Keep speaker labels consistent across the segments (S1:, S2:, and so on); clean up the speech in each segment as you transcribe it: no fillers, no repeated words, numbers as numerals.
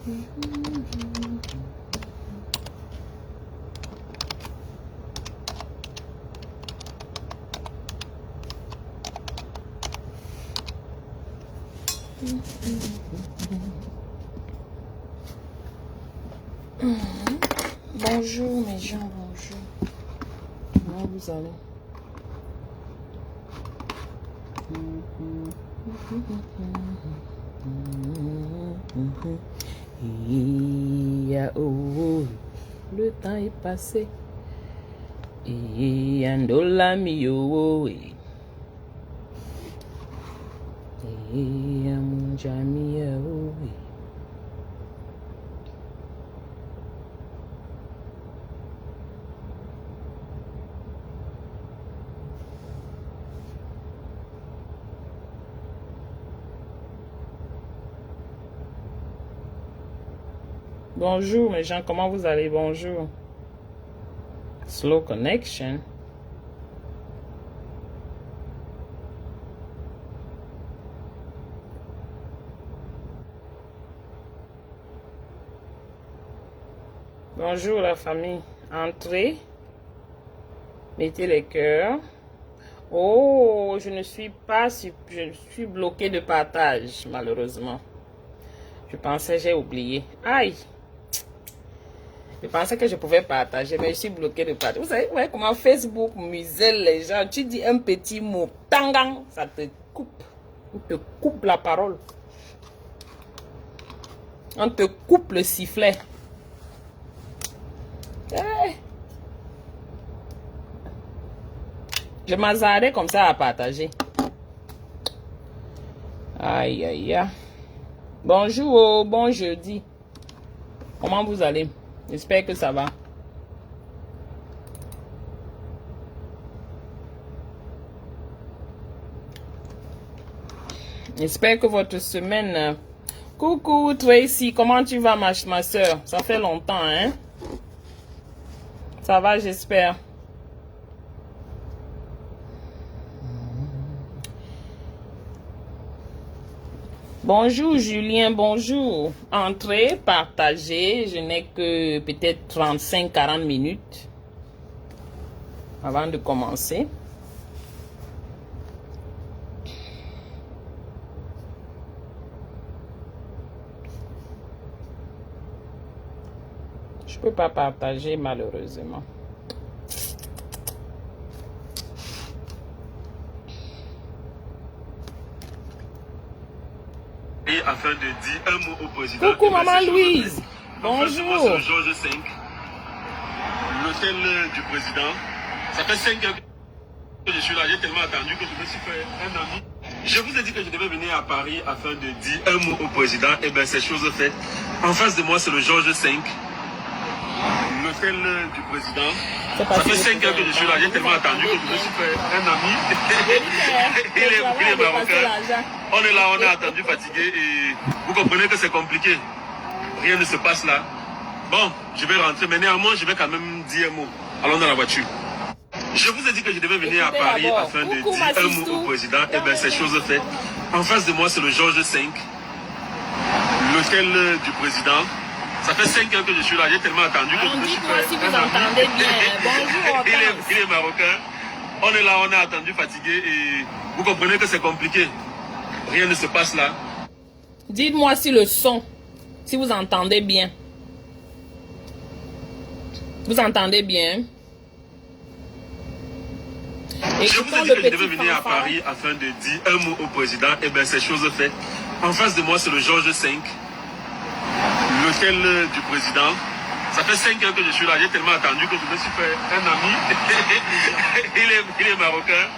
S1: Bonjour mes gens, bonjour. Comment vous allez? Oh, le temps est passé. Andola mio. Bonjour mes gens, comment vous allez? Bonjour. Slow connection. Bonjour la famille. Entrez. Mettez les cœurs. Oh, je suis bloqué de partage, malheureusement. Je pensais, j'ai oublié. Aïe. Je pensais que je pouvais partager, mais je suis bloqué de partage. Vous savez ouais, comment Facebook muselle les gens. Tu dis un petit mot, tangang, ça te coupe. On te coupe la parole. On te coupe le sifflet. Hey. Je m'hazardais comme ça à partager. Aïe, aïe, aïe. Bonjour, bon jeudi. Comment vous allez? J'espère que ça va. J'espère que votre semaine... Coucou Tracy, comment tu vas ma soeur? Ça fait longtemps, hein? Ça va, j'espère. Bonjour Julien, bonjour. Entrez, partagez. Je n'ai que peut-être 35-40 minutes avant de commencer. Je ne peux pas partager malheureusement.
S2: Afin de dire un mot au président.
S1: Coucou maman Louise. Bonjour.
S2: C'est le Georges V, l'hôtel du président. Ça fait 5 heures que je suis là. J'ai tellement attendu que je me suis fait un ami. Je vous ai dit que je devais venir à Paris afin de dire un mot au président. Et bien c'est chose faite. En face de moi c'est le Georges V, l'hôtel du président. Ça fait 5 heures que je suis là. J'ai tellement attendu que je me suis fait un ami. Il est marocain. On est là, on est attendu, fatigué et vous comprenez que c'est compliqué. Rien ne se passe là. Bon, je vais rentrer, mais néanmoins, je vais quand même dire un mot. Allons dans la voiture. Je vous ai dit que je devais venir à Paris afin de dire un mot au président. Et bien, c'est chose faite. En face de moi, c'est le Georges V, l'hôtel du président. Ça fait 5 heures que je suis là. J'ai tellement attendu que je me suis fait.
S1: Si vous entendez bien. Bonjour.
S2: Il est marocain. On est là, on est attendu, fatigué et vous comprenez que c'est compliqué. Rien ne se passe là.
S1: Dites-moi si le son, si vous entendez bien. Vous entendez bien? Et
S2: je vous ai dit que je devais venir à Paris afin de dire un mot au président. Et bien, c'est chose faite. En face de moi, c'est le Georges V, l'hôtel du président. Ça fait 5 heures que je suis là. J'ai tellement attendu que je me suis fait un ami. Il est marocain.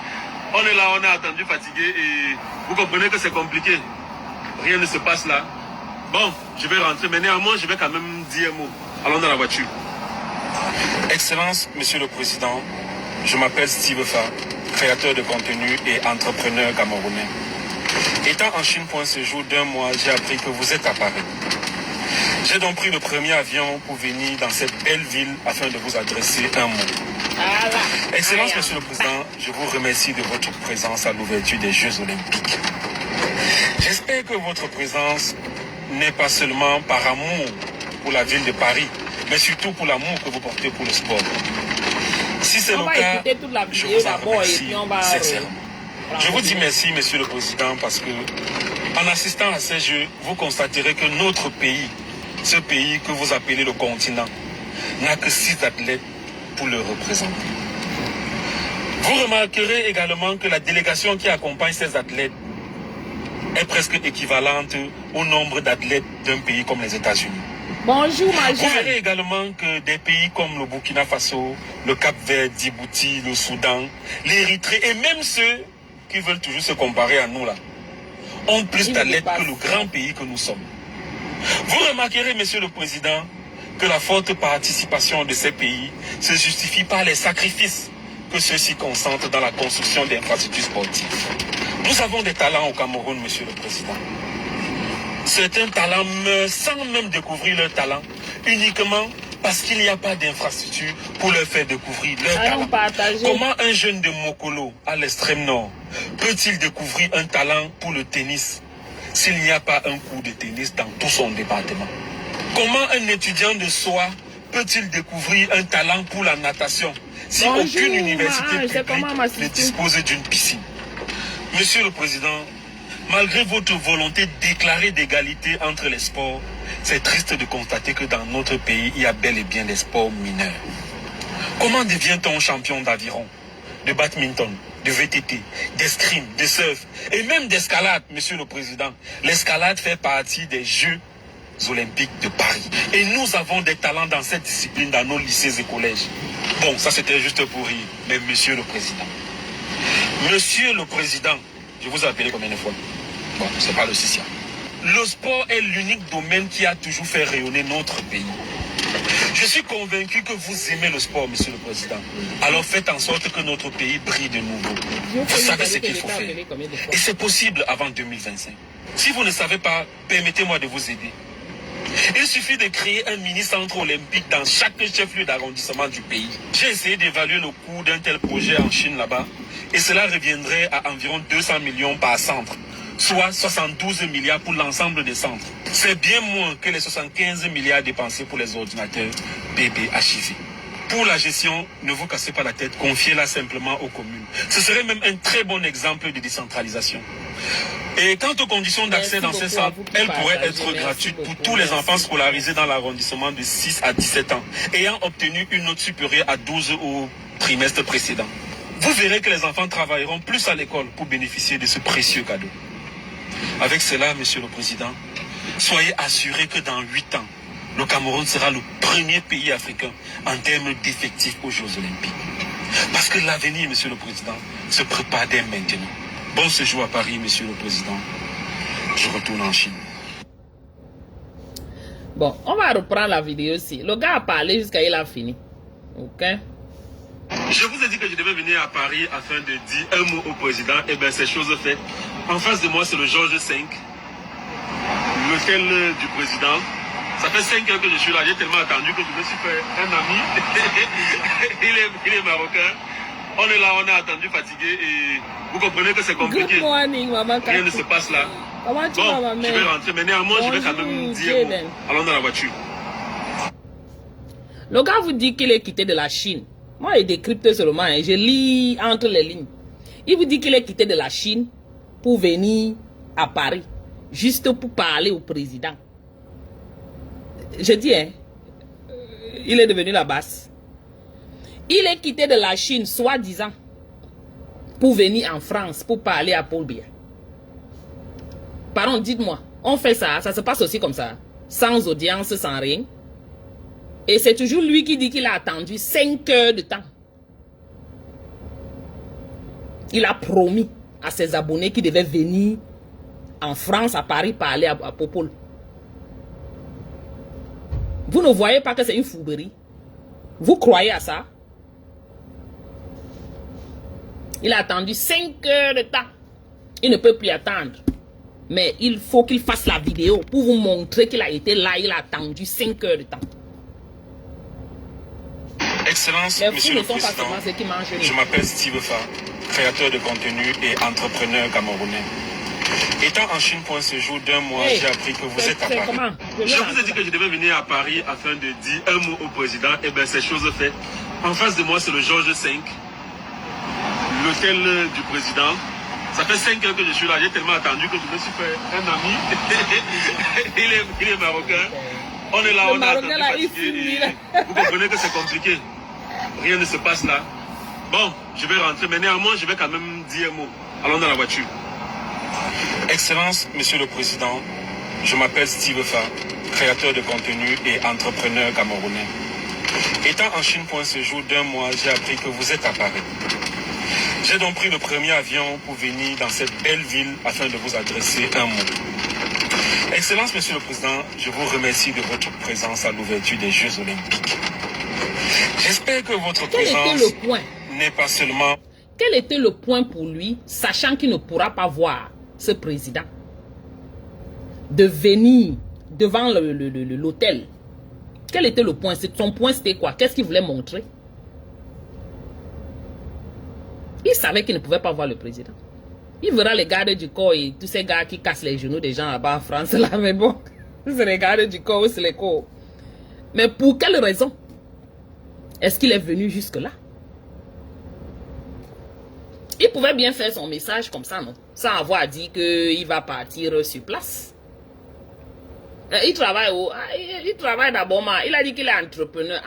S2: On est là, on est attendu, fatigué et vous comprenez que c'est compliqué. Rien ne se passe là. Bon, je vais rentrer, mais néanmoins, je vais quand même dire un mot. Allons dans la voiture.
S3: Excellence, Monsieur le Président, je m'appelle Steve Fa, créateur de contenu et entrepreneur camerounais. Étant en Chine pour un séjour d'1 mois, j'ai appris que vous êtes à Paris. J'ai donc pris le premier avion pour venir dans cette belle ville afin de vous adresser un mot. Excellence, Monsieur le Président, je vous remercie de votre présence à l'ouverture des Jeux Olympiques. J'espère que votre présence n'est pas seulement par amour pour la ville de Paris, mais surtout pour l'amour que vous portez pour le sport. Si c'est le cas, je vous en remercie sincèrement. Je vous dis merci, Monsieur le Président, parce que en assistant à ces Jeux, vous constaterez que notre pays, ce pays que vous appelez le continent, n'a que 6 athlètes pour le représenter. Vous remarquerez également que la délégation qui accompagne ces athlètes est presque équivalente au nombre d'athlètes d'un pays comme les États-Unis.
S1: Bonjour, ma
S3: Vous verrez également que des pays comme le Burkina Faso, le Cap-Vert, Djibouti, le Soudan, l'Érythrée et même ceux qui veulent toujours se comparer à nous là, ont plus d'athlètes que le grand pays que nous sommes. Vous remarquerez, Monsieur le Président, que la forte participation de ces pays se justifie par les sacrifices que ceux-ci consentent dans la construction d'infrastructures sportives. Nous avons des talents au Cameroun, Monsieur le Président. Certains talents meurent sans même découvrir leur talent, uniquement parce qu'il n'y a pas d'infrastructure pour leur faire découvrir leur talent. Comment un jeune de Mokolo, à l'extrême nord, peut-il découvrir un talent pour le tennis s'il n'y a pas un cours de tennis dans tout son département? Comment un étudiant de Soie peut-il découvrir un talent pour la natation si aucune université publique ne dispose d'une piscine? Monsieur le Président, malgré votre volonté déclarée d'égalité entre les sports, c'est triste de constater que dans notre pays, il y a bel et bien des sports mineurs. Comment devient-on champion d'aviron, de badminton, de VTT, d'escrime, de surf et même d'escalade, Monsieur le Président? L'escalade fait partie des Jeux Olympiques de Paris. Et nous avons des talents dans cette discipline dans nos lycées et collèges. Bon, ça c'était juste pour rire. Mais Monsieur le Président, Monsieur le Président, je vous ai appelé combien de fois? Bon, c'est pas le souci. Le sport est l'unique domaine qui a toujours fait rayonner notre pays. Je suis convaincu que vous aimez le sport, Monsieur le Président. Alors faites en sorte que notre pays brille de nouveau. Vous savez ce qu'il faut faire. Et c'est possible avant 2025. Si vous ne savez pas, permettez-moi de vous aider. Il suffit de créer un mini-centre olympique dans chaque chef-lieu d'arrondissement du pays. J'ai essayé d'évaluer le coût d'un tel projet en Chine là-bas et cela reviendrait à environ 200 millions par centre, soit 72 milliards pour l'ensemble des centres. C'est bien moins que les 75 milliards dépensés pour les ordinateurs BBHIV. Pour la gestion, ne vous cassez pas la tête, confiez-la simplement aux communes. Ce serait même un très bon exemple de décentralisation. Et quant aux conditions d'accès dans ces centres, elles pourraient être gratuites pour tous les enfants scolarisés dans l'arrondissement de 6 à 17 ans, ayant obtenu une note supérieure à 12 au trimestre précédent. Vous verrez que les enfants travailleront plus à l'école pour bénéficier de ce précieux cadeau. Avec cela, Monsieur le Président, soyez assurés que dans 8 ans, le Cameroun sera le premier pays africain en termes d'effectifs aux Jeux Olympiques. Parce que l'avenir, Monsieur le Président, se prépare dès maintenant. Bon séjour à Paris, Monsieur le Président. Je retourne en Chine.
S1: Bon, on va reprendre la vidéo aussi. Le gars a parlé jusqu'à il a fini. Ok?
S2: Je vous ai dit que je devais venir à Paris afin de dire un mot au président. Et bien, c'est chose faite. En face de moi, c'est le Georges V, l'hôtel du président. Ça fait 5 heures que je suis là. J'ai tellement attendu que je me suis fait un ami. il est marocain. On est là, on a attendu, fatigué. Et vous comprenez que c'est compliqué.
S1: Good morning, maman.
S2: Rien ne se passe là.
S1: Comment tu vas, ma mère?
S2: Je vais rentrer. Mais néanmoins, je vais quand même dire. Allons dans la voiture.
S1: Le gars vous dit qu'il est quitté de la Chine. Moi, il décrypte seulement. Je lis entre les lignes. Il vous dit qu'il est quitté de la Chine pour venir à Paris. Juste pour parler au président. Je dis, hein, il est devenu la basse. Il est quitté de la Chine, soi-disant, pour venir en France, pour parler à Paul Biya. Pardon, dites-moi, on fait ça, ça se passe aussi comme ça, sans audience, sans rien. Et c'est toujours lui qui dit qu'il a attendu 5 heures de temps. Il a promis à ses abonnés qu'il devait venir en France, à Paris, parler à Paul. Vous ne voyez pas que c'est une fourberie? Vous croyez à ça? Il a attendu 5 heures de temps. Il ne peut plus attendre. Mais il faut qu'il fasse la vidéo pour vous montrer qu'il a été là. Il a attendu 5 heures de temps.
S3: Excellence, Monsieur le Président, je m'appelle Steve Fa, créateur de contenu et entrepreneur camerounais. Étant en Chine pour un séjour d'1 mois, j'ai appris que vous êtes à Paris.
S2: Je vous ai dit que je devais venir à Paris afin de dire un mot au président. Et bien, c'est chose faite. En face de moi, c'est le Georges V, l'hôtel du président. Ça fait 5 heures que je suis là. J'ai tellement attendu que je me suis fait un ami. il est marocain. On est là, on a attendu fatigué. Vous comprenez que c'est compliqué. Rien ne se passe là. Bon, je vais rentrer. Mais néanmoins, je vais quand même dire un mot. Allons dans la voiture.
S3: Excellence, Monsieur le Président, je m'appelle Steve Fa, créateur de contenu et entrepreneur camerounais. Étant en Chine pour un séjour d'1 mois, j'ai appris que vous êtes à Paris. J'ai donc pris le premier avion pour venir dans cette belle ville afin de vous adresser un mot. Excellence, Monsieur le Président, je vous remercie de votre présence à l'ouverture des Jeux Olympiques. J'espère que votre présence n'est pas seulement...
S4: Quel était le point pour lui, sachant qu'il ne pourra pas voir ce président, de venir devant l'hôtel? Quel était le point? Son point, c'était quoi? Qu'est-ce qu'il voulait montrer? Il savait qu'il ne pouvait pas voir le président. Il verra les gardes du corps et tous ces gars qui cassent les genoux des gens là-bas en France. Là, mais bon, c'est les gardes du corps ou c'est les corps. Mais pour quelle raison est-ce qu'il est venu jusque-là? Il pouvait bien faire son message comme ça, non? Sans avoir dit qu'il va partir sur place. Il travaille il travaille d'abord. Il a dit qu'il est entrepreneur.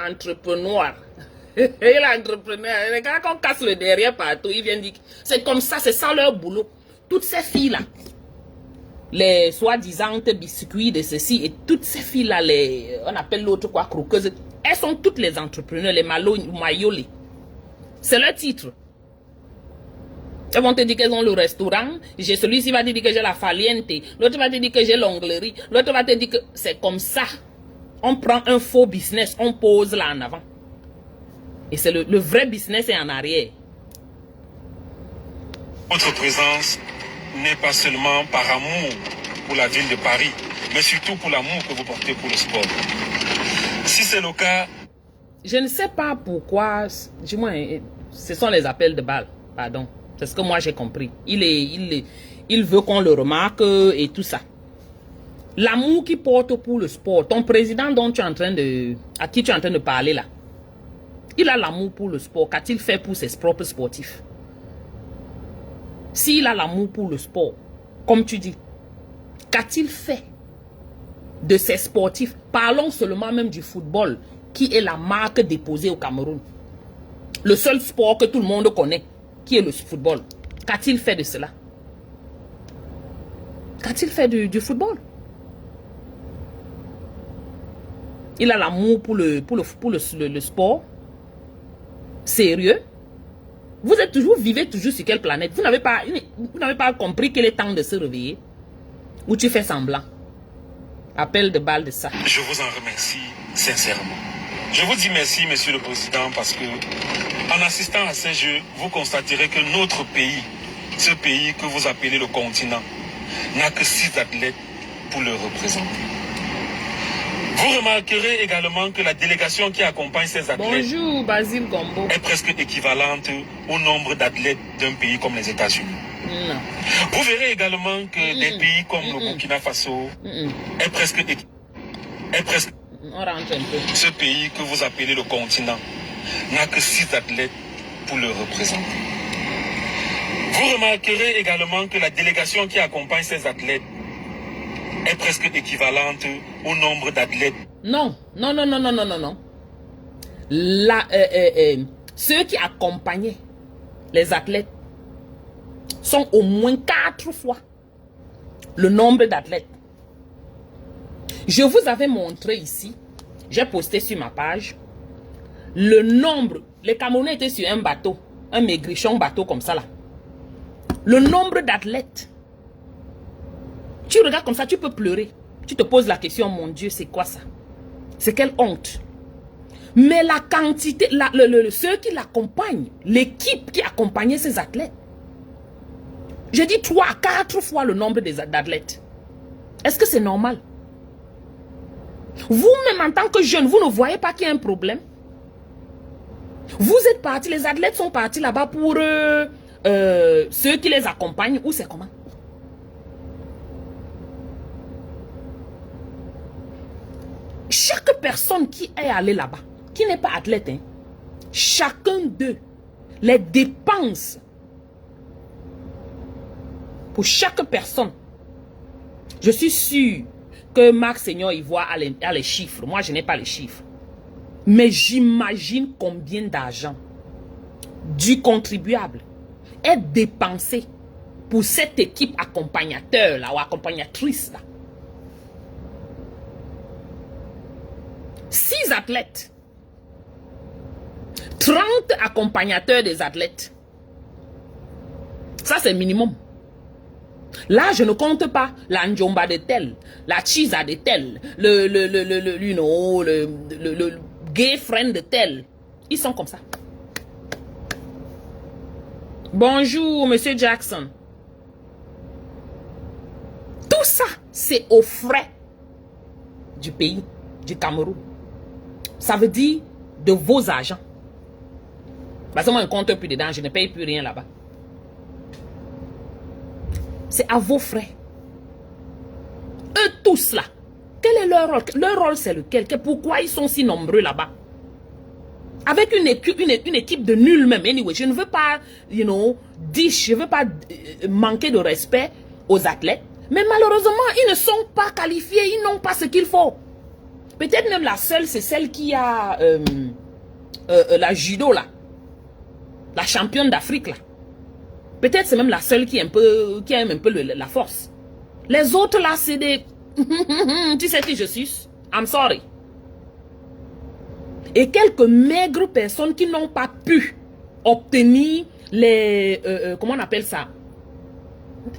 S4: Il est entrepreneur. Les gars, quand on casse le derrière partout, ils viennent dire que c'est comme ça, c'est ça leur boulot. Toutes ces filles-là, les soi-disant biscuits de ceci, et toutes ces filles-là, on appelle l'autre quoi, croqueuses, elles sont toutes les entrepreneurs, les maillolés. C'est leur titre. Elles vont te dire qu'elles ont le restaurant. Celui-ci va te dire que j'ai la Faliente. L'autre va te dire que j'ai l'onglerie. L'autre va te dire que c'est comme ça. On prend un faux business, on pose là en avant. Et c'est le vrai business est en arrière.
S3: Votre présence n'est pas seulement par amour pour la ville de Paris, mais surtout pour l'amour que vous portez pour le sport. Si c'est le cas...
S4: Je ne sais pas pourquoi, du moins, ce sont les appels de balles, pardon. C'est ce que moi j'ai compris. Il veut qu'on le remarque et tout ça. L'amour qu'il porte pour le sport, ton président dont tu es en train à qui tu es en train de parler là, il a l'amour pour le sport. Qu'a-t-il fait pour ses propres sportifs? S'il a l'amour pour le sport, comme tu dis, qu'a-t-il fait de ses sportifs? Parlons seulement même du football, qui est la marque déposée au Cameroun. Le seul sport que tout le monde connaît, qui est le football. Qu'a-t-il fait de cela? Qu'a-t-il fait du football? Il a l'amour pour le sport. Sérieux? Vous vivez toujours sur quelle planète? Vous n'avez pas compris qu'il est temps de se réveiller? Ou tu fais semblant? Appel de balle de ça.
S3: Je vous en remercie sincèrement. Je vous dis merci, Monsieur le Président, parce que en assistant à ces Jeux, vous constaterez que notre pays, ce pays que vous appelez le continent, n'a que 6 athlètes pour le représenter. Vous remarquerez également que la délégation qui accompagne ces athlètes
S4: Bonjour, Basile Gombo.
S3: est presque équivalente au nombre d'athlètes d'un pays comme les États-Unis.
S4: Non.
S3: Vous verrez également que des pays comme le Burkina Faso est presque
S4: On rentre un peu.
S3: Ce pays que vous appelez le continent n'a que 6 athlètes pour le représenter. Vous remarquerez également que la délégation qui accompagne ces athlètes est presque équivalente au nombre d'athlètes.
S4: Non. Ceux qui accompagnaient les athlètes sont au moins 4 fois le nombre d'athlètes. Je vous avais montré ici, j'ai posté sur ma page, le nombre, les Camerounais étaient sur un bateau, un maigrichon bateau comme ça là. Le nombre d'athlètes. Tu regardes comme ça, tu peux pleurer. Tu te poses la question, mon Dieu, c'est quoi ça? C'est quelle honte. Mais la quantité, ceux qui l'accompagnent, l'équipe qui accompagnait ces athlètes, je dis 3 à 4 fois le nombre d'athlètes. Est-ce que c'est normal? Vous-même en tant que jeune, vous ne voyez pas qu'il y a un problème? Vous êtes partis, les athlètes sont partis là-bas pour ceux qui les accompagnent, ou c'est comment? Chaque personne qui est allée là-bas, qui n'est pas athlète, hein, chacun d'eux, les dépenses pour chaque personne, je suis sûr que Marc Seigneur y voit à les chiffres. Moi, je n'ai pas les chiffres. Mais j'imagine combien d'argent du contribuable est dépensé pour cette équipe accompagnateur là, ou accompagnatrice là. 6 athlètes, 30 accompagnateurs des athlètes. Ça, c'est le minimum. Là, je ne compte pas la Njomba de tel, la Chiza de tel, le gay friend de tel. Ils sont comme ça. Bonjour, Monsieur Jackson. Tout ça, c'est aux frais du pays, du Cameroun. Ça veut dire de vos agents. Parce que moi, je ne compte plus dedans, je ne paye plus rien là-bas. C'est à vos frais. Eux tous là, quel est leur rôle? Leur rôle, c'est lequel? Pourquoi ils sont si nombreux là-bas? Avec une équipe de nuls même. Anyway, je ne veux pas, je ne veux pas manquer de respect aux athlètes. Mais malheureusement, ils ne sont pas qualifiés. Ils n'ont pas ce qu'il faut. Peut-être même la seule, c'est celle qui a la judo là. La championne d'Afrique là. Peut-être c'est même la seule qui aime un peu la force. Les autres là, c'est des... Tu sais qui je suis? I'm sorry. Et quelques maigres personnes qui n'ont pas pu obtenir les... comment on appelle ça?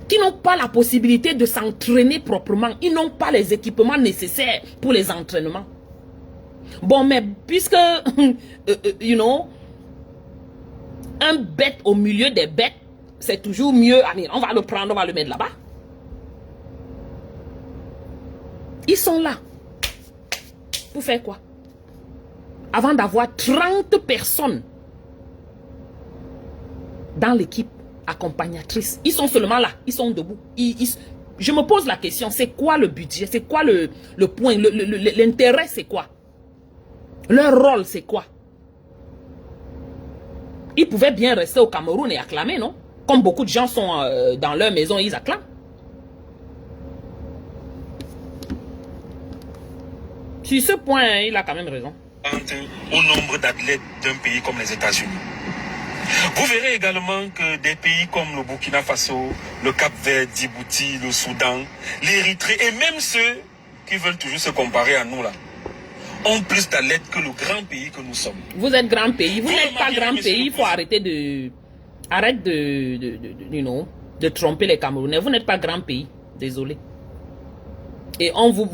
S4: Qui n'ont pas la possibilité de s'entraîner proprement. Ils n'ont pas les équipements nécessaires pour les entraînements. Bon, mais puisque, un bête au milieu des bêtes, c'est toujours mieux. Allez, on va le prendre, on va le mettre là-bas. Ils sont là. Pour faire quoi? Avant d'avoir 30 personnes dans l'équipe accompagnatrice. Ils sont seulement là. Ils sont debout. Je me pose la question, c'est quoi le budget? C'est quoi le point? L'intérêt, c'est quoi? Leur rôle, c'est quoi? Ils pouvaient bien rester au Cameroun et acclamer, non? Comme beaucoup de gens sont dans leur maison, ils acclament. Sur ce point, il a quand même raison.
S3: Au nombre d'athlètes d'un pays comme les États-Unis. Vous verrez également que des pays comme le Burkina Faso, le Cap-Vert, Djibouti, le Soudan, l'Érythrée et même ceux qui veulent toujours se comparer à nous là, ont plus d'athlètes que le grand pays que nous sommes.
S4: Vous êtes grand pays, vous n'êtes pas grand pays, il faut arrêter de... Arrête de tromper les Camerounais. Vous n'êtes pas grand pays, désolé. Et vous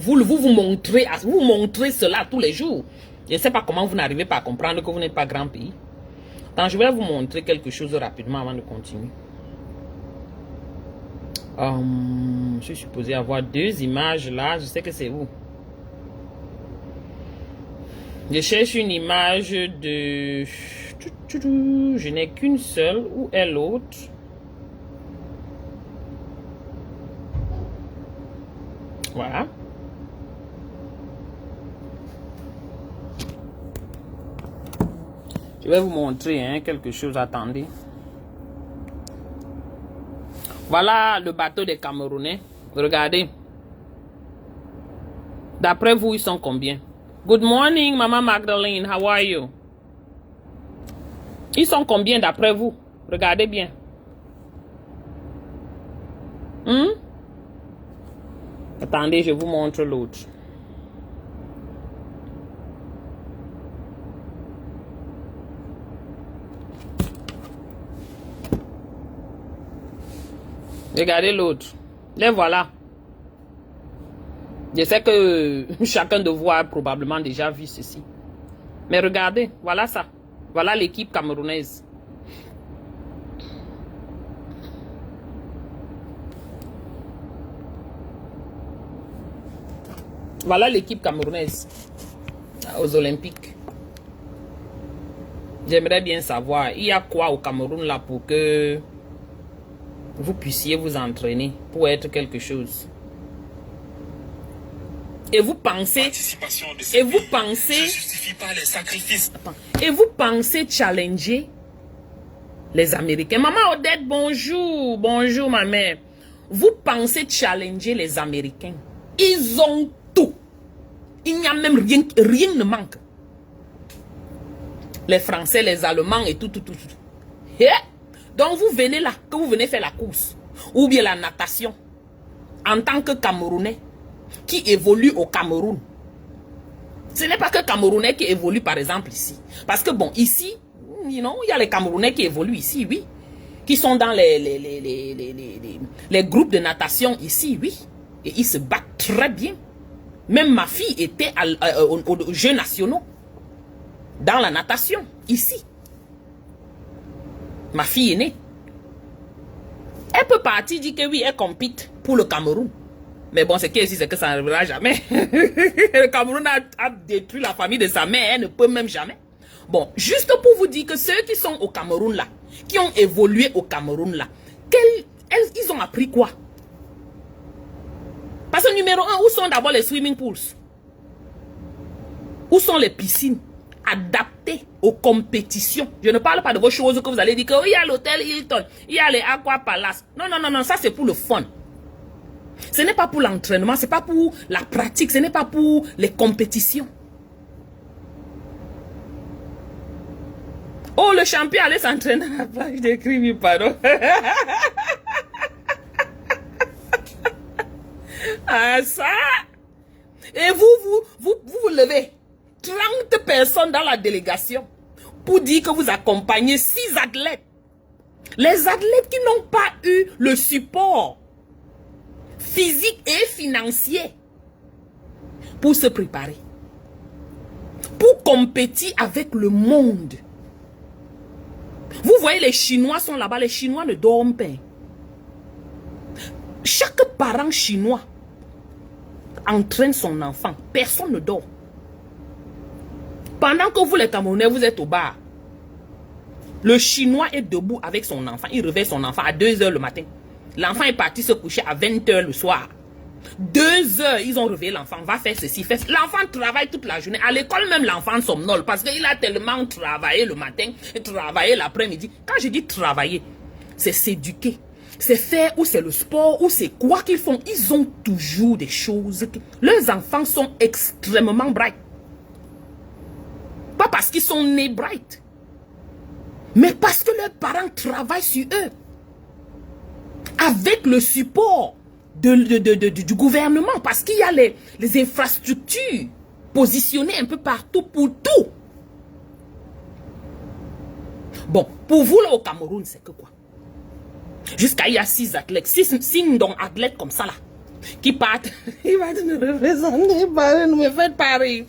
S4: montrez cela tous les jours. Je ne sais pas comment vous n'arrivez pas à comprendre que vous n'êtes pas grand pays. Donc, je vais vous montrer quelque chose rapidement avant de continuer. Je suis supposé avoir 2 images là. Je sais que c'est vous. Je cherche une image de... Je n'ai qu'une seule. Où est l'autre? Voilà. Je vais vous montrer quelque chose. Attendez. Voilà le bateau des Camerounais. Regardez. D'après vous, ils sont combien? Good morning, Maman Magdalene. How are you? Ils sont combien d'après vous? Regardez bien. Attendez, je vous montre l'autre. Regardez l'autre. Les voilà. Je sais que chacun de vous a probablement déjà vu ceci. Mais regardez, voilà ça. Voilà l'équipe camerounaise. Voilà l'équipe camerounaise aux Olympiques. J'aimerais bien savoir, il y a quoi au Cameroun là pour que vous puissiez vous entraîner pour être quelque chose. Et vous pensez...
S3: Participation de ce
S4: Et vous
S3: pays
S4: pensez...
S3: ne justifie pas les sacrifices.
S4: Et vous pensez challenger les Américains. Maman Odette, bonjour. Bonjour, ma mère. Vous pensez challenger les Américains. Ils ont tout. Il n'y a même rien, rien ne manque. Les Français, les Allemands et tout. Et donc vous venez là, que vous venez faire la course. Ou bien la natation. En tant que Camerounais qui évolue au Cameroun. Ce n'est pas que Camerounais qui évolue par exemple ici. Parce que bon, ici, you know, il y a les Camerounais qui évoluent ici, oui. Qui sont dans les groupes de natation ici, oui. Et ils se battent très bien. Même ma fille était aux Jeux nationaux. Dans la natation, ici. Ma fille est née. Elle peut partir dire que oui, elle compite pour le Cameroun. Mais bon, c'est que ça n'arrivera jamais. Le Cameroun a détruit la famille de sa mère. Elle ne peut même jamais. Bon, juste pour vous dire que ceux qui sont au Cameroun là, qui ont évolué au Cameroun là, ils ont appris quoi? Parce que numéro 1, où sont d'abord les swimming pools? Où sont les piscines adaptées aux compétitions? Je ne parle pas de vos choses que vous allez dire que il y a l'hôtel Hilton, il y a les Aqua Palace. Non, non, non, non, ça c'est pour le fun. Ce n'est pas pour l'entraînement, ce n'est pas pour la pratique, ce n'est pas pour les compétitions. Oh, le champion allait s'entraîner à la plage de Kribi, pardon. Ah, ça. Et vous levez 30 personnes dans la délégation pour dire que vous accompagnez 6 athlètes. Les athlètes qui n'ont pas eu le support physique et financier pour se préparer, pour compétir avec le monde. Vous voyez, les Chinois sont là-bas, les Chinois ne dorment pas. Chaque parent chinois entraîne son enfant, personne ne dort. Pendant que vous les Camerounais, vous êtes au bar, le Chinois est debout avec son enfant, il réveille son enfant à 2 h le matin. L'enfant est parti se coucher à 20 h le soir. 2 h, ils ont réveillé l'enfant, va faire ceci, fait. L'enfant travaille toute la journée. À l'école même, l'enfant somnole parce qu'il a tellement travaillé le matin et travaillé l'après-midi. Quand je dis travailler, c'est s'éduquer. C'est faire ou c'est le sport ou c'est quoi qu'ils font. Ils ont toujours des choses. Leurs enfants sont extrêmement bright. Pas parce qu'ils sont nés bright, mais parce que leurs parents travaillent sur eux. Avec le support du gouvernement. Parce qu'il y a les infrastructures positionnées un peu partout pour tout. Bon, pour vous là au Cameroun, c'est que quoi? Jusqu'à il y a 6 athlètes, 6 athlètes comme ça là, qui partent. Il va me représenter, ne me faites pas rire.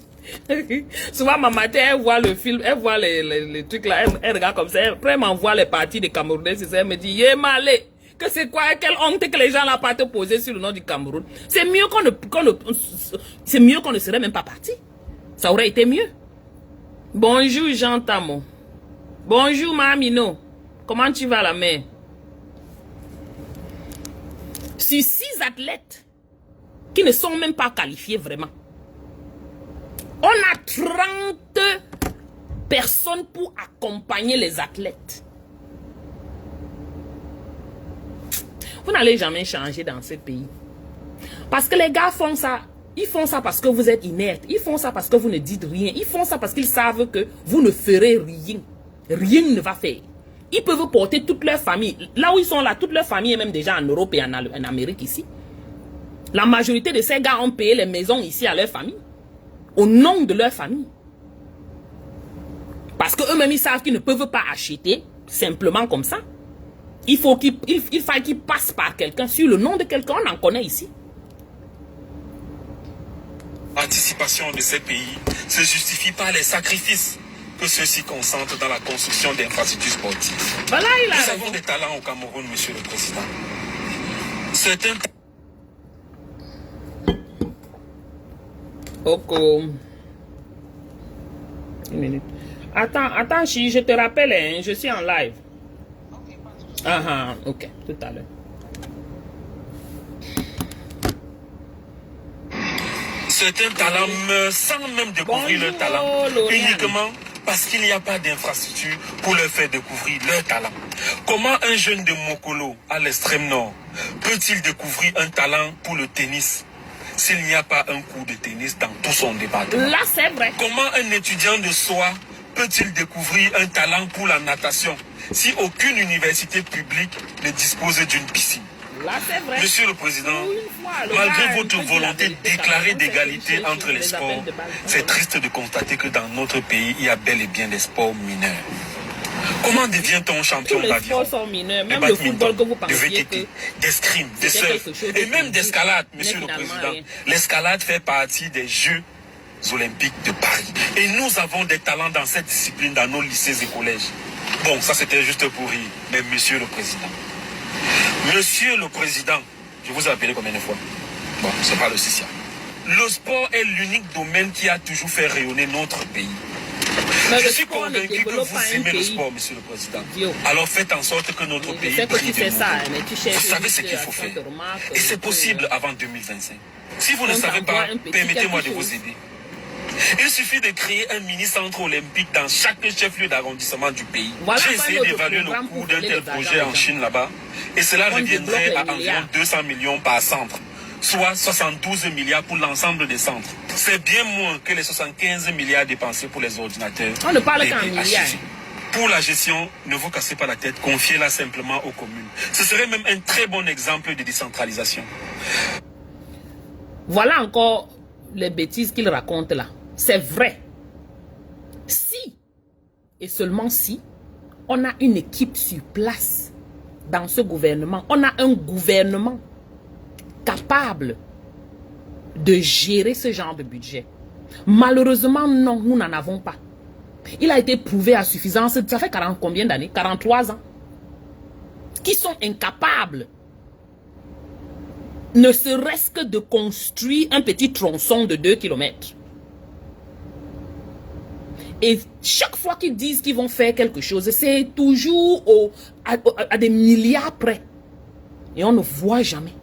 S4: Souvent ma matin, elle voit le film, elle voit les trucs là, elle regarde comme ça, après elle m'envoie les parties des Camerounais, elle me dit, yé malé, que c'est quoi, quelle honte que les gens là pas te poser sur le nom du Cameroun. C'est mieux c'est mieux qu'on ne serait même pas parti. Ça aurait été mieux. Bonjour Jean Tamo. Bonjour Mamino. Comment tu vas la mère? Sur 6 athlètes qui ne sont même pas qualifiés vraiment, on a 30 personnes pour accompagner les athlètes. Vous n'allez jamais changer dans ce pays. Parce que les gars font ça. Ils font ça parce que vous êtes inerte. Ils font ça parce que vous ne dites rien. Ils font ça parce qu'ils savent que vous ne ferez rien. Rien ne va faire. Ils peuvent porter toute leur famille. Là où ils sont là, toute leur famille est même déjà en Europe et en Amérique ici. La majorité de ces gars ont payé les maisons ici à leur famille. Au nom de leur famille. Parce qu'eux-mêmes, ils savent qu'ils ne peuvent pas acheter simplement comme ça. Il faut qu'ils passent par quelqu'un, sur le nom de quelqu'un, on en connaît ici.
S3: Participation de ces pays ne se justifie pas les sacrifices que ceux-ci consentent dans la construction d'infrastructures sportives.
S4: Voilà,
S3: Nous avons des talents au Cameroun, monsieur le président. Certains...
S4: Oko. Une minute. Attends, je te rappelle, hein, je suis en live. Ah, ok, tout à l'heure.
S3: certains talents meurent sans même découvrir leur talent, uniquement parce qu'il n'y a pas d'infrastructure pour leur faire découvrir leur talent. Comment un jeune de Mokolo, à l'extrême nord, peut-il découvrir un talent pour le tennis s'il n'y a pas un cours de tennis dans tout son département?
S4: Là, c'est vrai.
S3: Comment un étudiant de soi peut-il découvrir un talent pour la natation si aucune université publique ne dispose d'une piscine?
S4: Là, c'est vrai.
S3: Monsieur le Président, malgré votre volonté déclarée d'égalité entre les sports, c'est triste de constater que dans notre pays, il y a bel et bien des sports mineurs. Comment devient-on champion
S4: d'avion? Tous les sports sont mineurs, même le football que vous
S3: de
S4: pensiez
S3: VTT, d'escrime, de surf et même d'escalade, Monsieur le Président. L'escalade fait partie des Jeux Olympiques de Paris. Et nous avons des talents dans cette discipline dans nos lycées et collèges. Bon, ça c'était juste pour rire, mais Monsieur le Président. Monsieur le Président, je vous ai appelé combien de fois? Bon, c'est pas le CICIA. Le sport est l'unique domaine qui a toujours fait rayonner notre pays. Je suis convaincu que vous aimez le sport, Monsieur le Président. Alors faites en sorte que notre pays brille de nouveau. Vous savez ce qu'il faut faire. Et c'est possible avant 2025. Si vous ne savez pas, permettez-moi de vous aider. Il suffit de créer un mini-centre olympique dans chaque chef-lieu d'arrondissement du pays. J'ai essayé d'évaluer le coût d'un tel projet en Chine là-bas et cela reviendrait à environ 200 millions par centre, soit 72 milliards pour l'ensemble des centres. C'est bien moins que les 75 milliards dépensés pour les ordinateurs.
S4: On ne parle qu'en milliards.
S3: Pour la gestion, ne vous cassez pas la tête, confiez-la simplement aux communes. Ce serait même un très bon exemple de décentralisation.
S4: Voilà encore les bêtises qu'il raconte là. C'est vrai. Si, et seulement si, on a une équipe sur place dans ce gouvernement, on a un gouvernement capable de gérer ce genre de budget. Malheureusement, non, nous n'en avons pas. Il a été prouvé à suffisance, ça fait 40 combien d'années? 43 ans. Qui sont incapables, ne serait-ce que de construire un petit tronçon de 2 km. Et chaque fois qu'ils disent qu'ils vont faire quelque chose, c'est toujours à des milliards près. Et on ne voit jamais.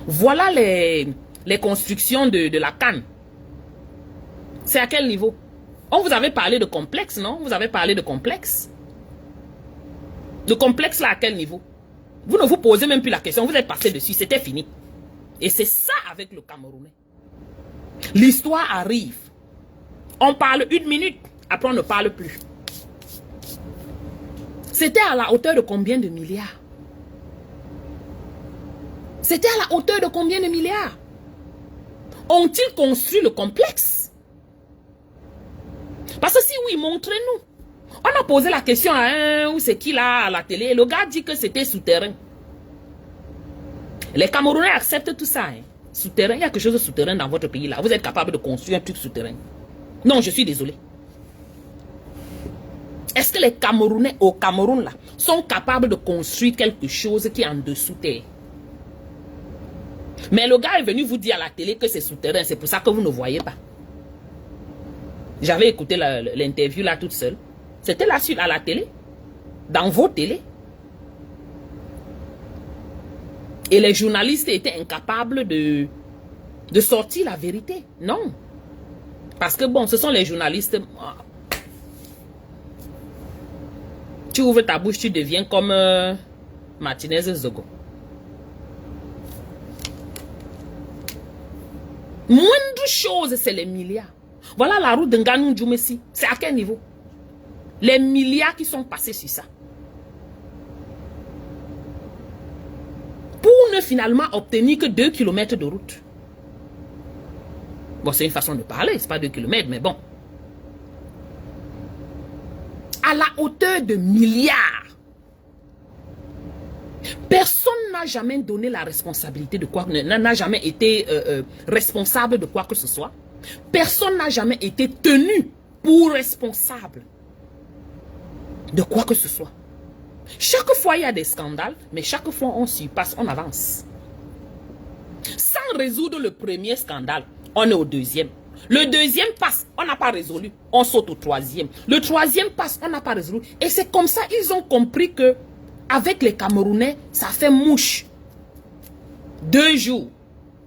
S4: Voilà les constructions de la Cannes. C'est à quel niveau? On vous avait parlé de complexe, non? Vous avez parlé de complexe. Le complexe là, à quel niveau? Vous ne vous posez même plus la question. Vous êtes passé dessus, c'était fini. Et c'est ça avec le Camerounais. L'histoire arrive. On parle 1 minute, après on ne parle plus. C'était à la hauteur de combien de milliards? C'était à la hauteur de combien de milliards? Ont-ils construit le complexe? Parce que si oui, montrez-nous. On a posé la question à un ou c'est qui là à la télé et le gars dit que c'était souterrain. Les Camerounais acceptent tout ça. Hein. Souterrain, il y a quelque chose de souterrain dans votre pays là. Vous êtes capable de construire un truc souterrain. Non, je suis désolé. Est-ce que les Camerounais au Cameroun là sont capables de construire quelque chose qui est en dessous terre? Mais le gars est venu vous dire à la télé que c'est souterrain. C'est pour ça que vous ne voyez pas. J'avais écouté l'interview là toute seule. C'était là à la télé. Dans vos télés. Et les journalistes étaient incapables de sortir la vérité. Non. Parce que bon, ce sont les journalistes. Tu ouvres ta bouche, tu deviens comme Martinez Zogo. Moindre chose, c'est les milliards. Voilà la route de Nganou Djoumessi. C'est à quel niveau? Les milliards qui sont passés sur ça. Pour ne finalement obtenir que 2 km de route. Bon, c'est une façon de parler, c'est pas 2 km, mais bon. À la hauteur de milliards. Personne n'a jamais donné la responsabilité de quoi, n'a jamais été responsable de quoi que ce soit. Personne n'a jamais été tenu pour responsable de quoi que ce soit. Chaque fois, il y a des scandales, mais chaque fois, on surpasse, on avance. Sans résoudre le premier scandale, on est au deuxième. Le deuxième passe, on n'a pas résolu, on saute au troisième. Le troisième passe, on n'a pas résolu. Et c'est comme ça, ils ont compris que avec les Camerounais, ça fait mouche. 2 jours.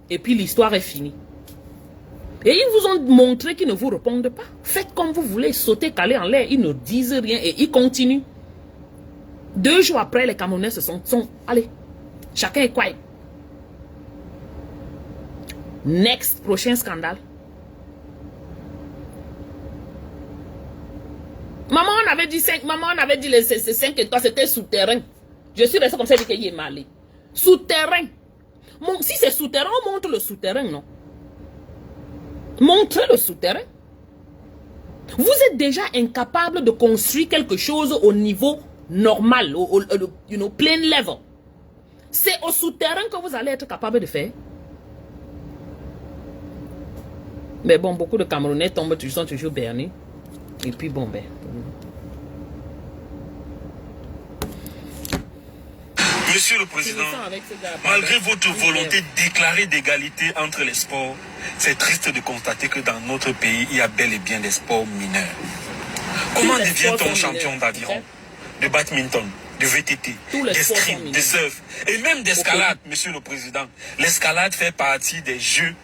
S4: Et puis l'histoire est finie. Et ils vous ont montré qu'ils ne vous répondent pas. Faites comme vous voulez, sautez, caler en l'air. Ils ne disent rien et ils continuent. 2 jours après, les Camerounais se sont allez, chacun est quiet. Next, prochain scandale. Maman, on avait dit 5, maman, on avait dit les 5 étoiles, c'était souterrain. Je suis resté comme ça, dit qu'il est mal. Souterrain. Si c'est souterrain, on montre le souterrain, non? Montrez le souterrain. Vous êtes déjà incapable de construire quelque chose au niveau normal, au plain level. C'est au souterrain que vous allez être capable de faire. Mais bon, beaucoup de Camerounais sont toujours bernis. Et puis bon, ben...
S3: Monsieur le Président, malgré votre volonté déclarée d'égalité entre les sports, c'est triste de constater que dans notre pays, il y a bel et bien des sports mineurs. Comment devient-on champion d'aviron, de badminton, de VTT, d'escrime, de surf et même d'escalade, Monsieur le Président? L'escalade fait partie des Jeux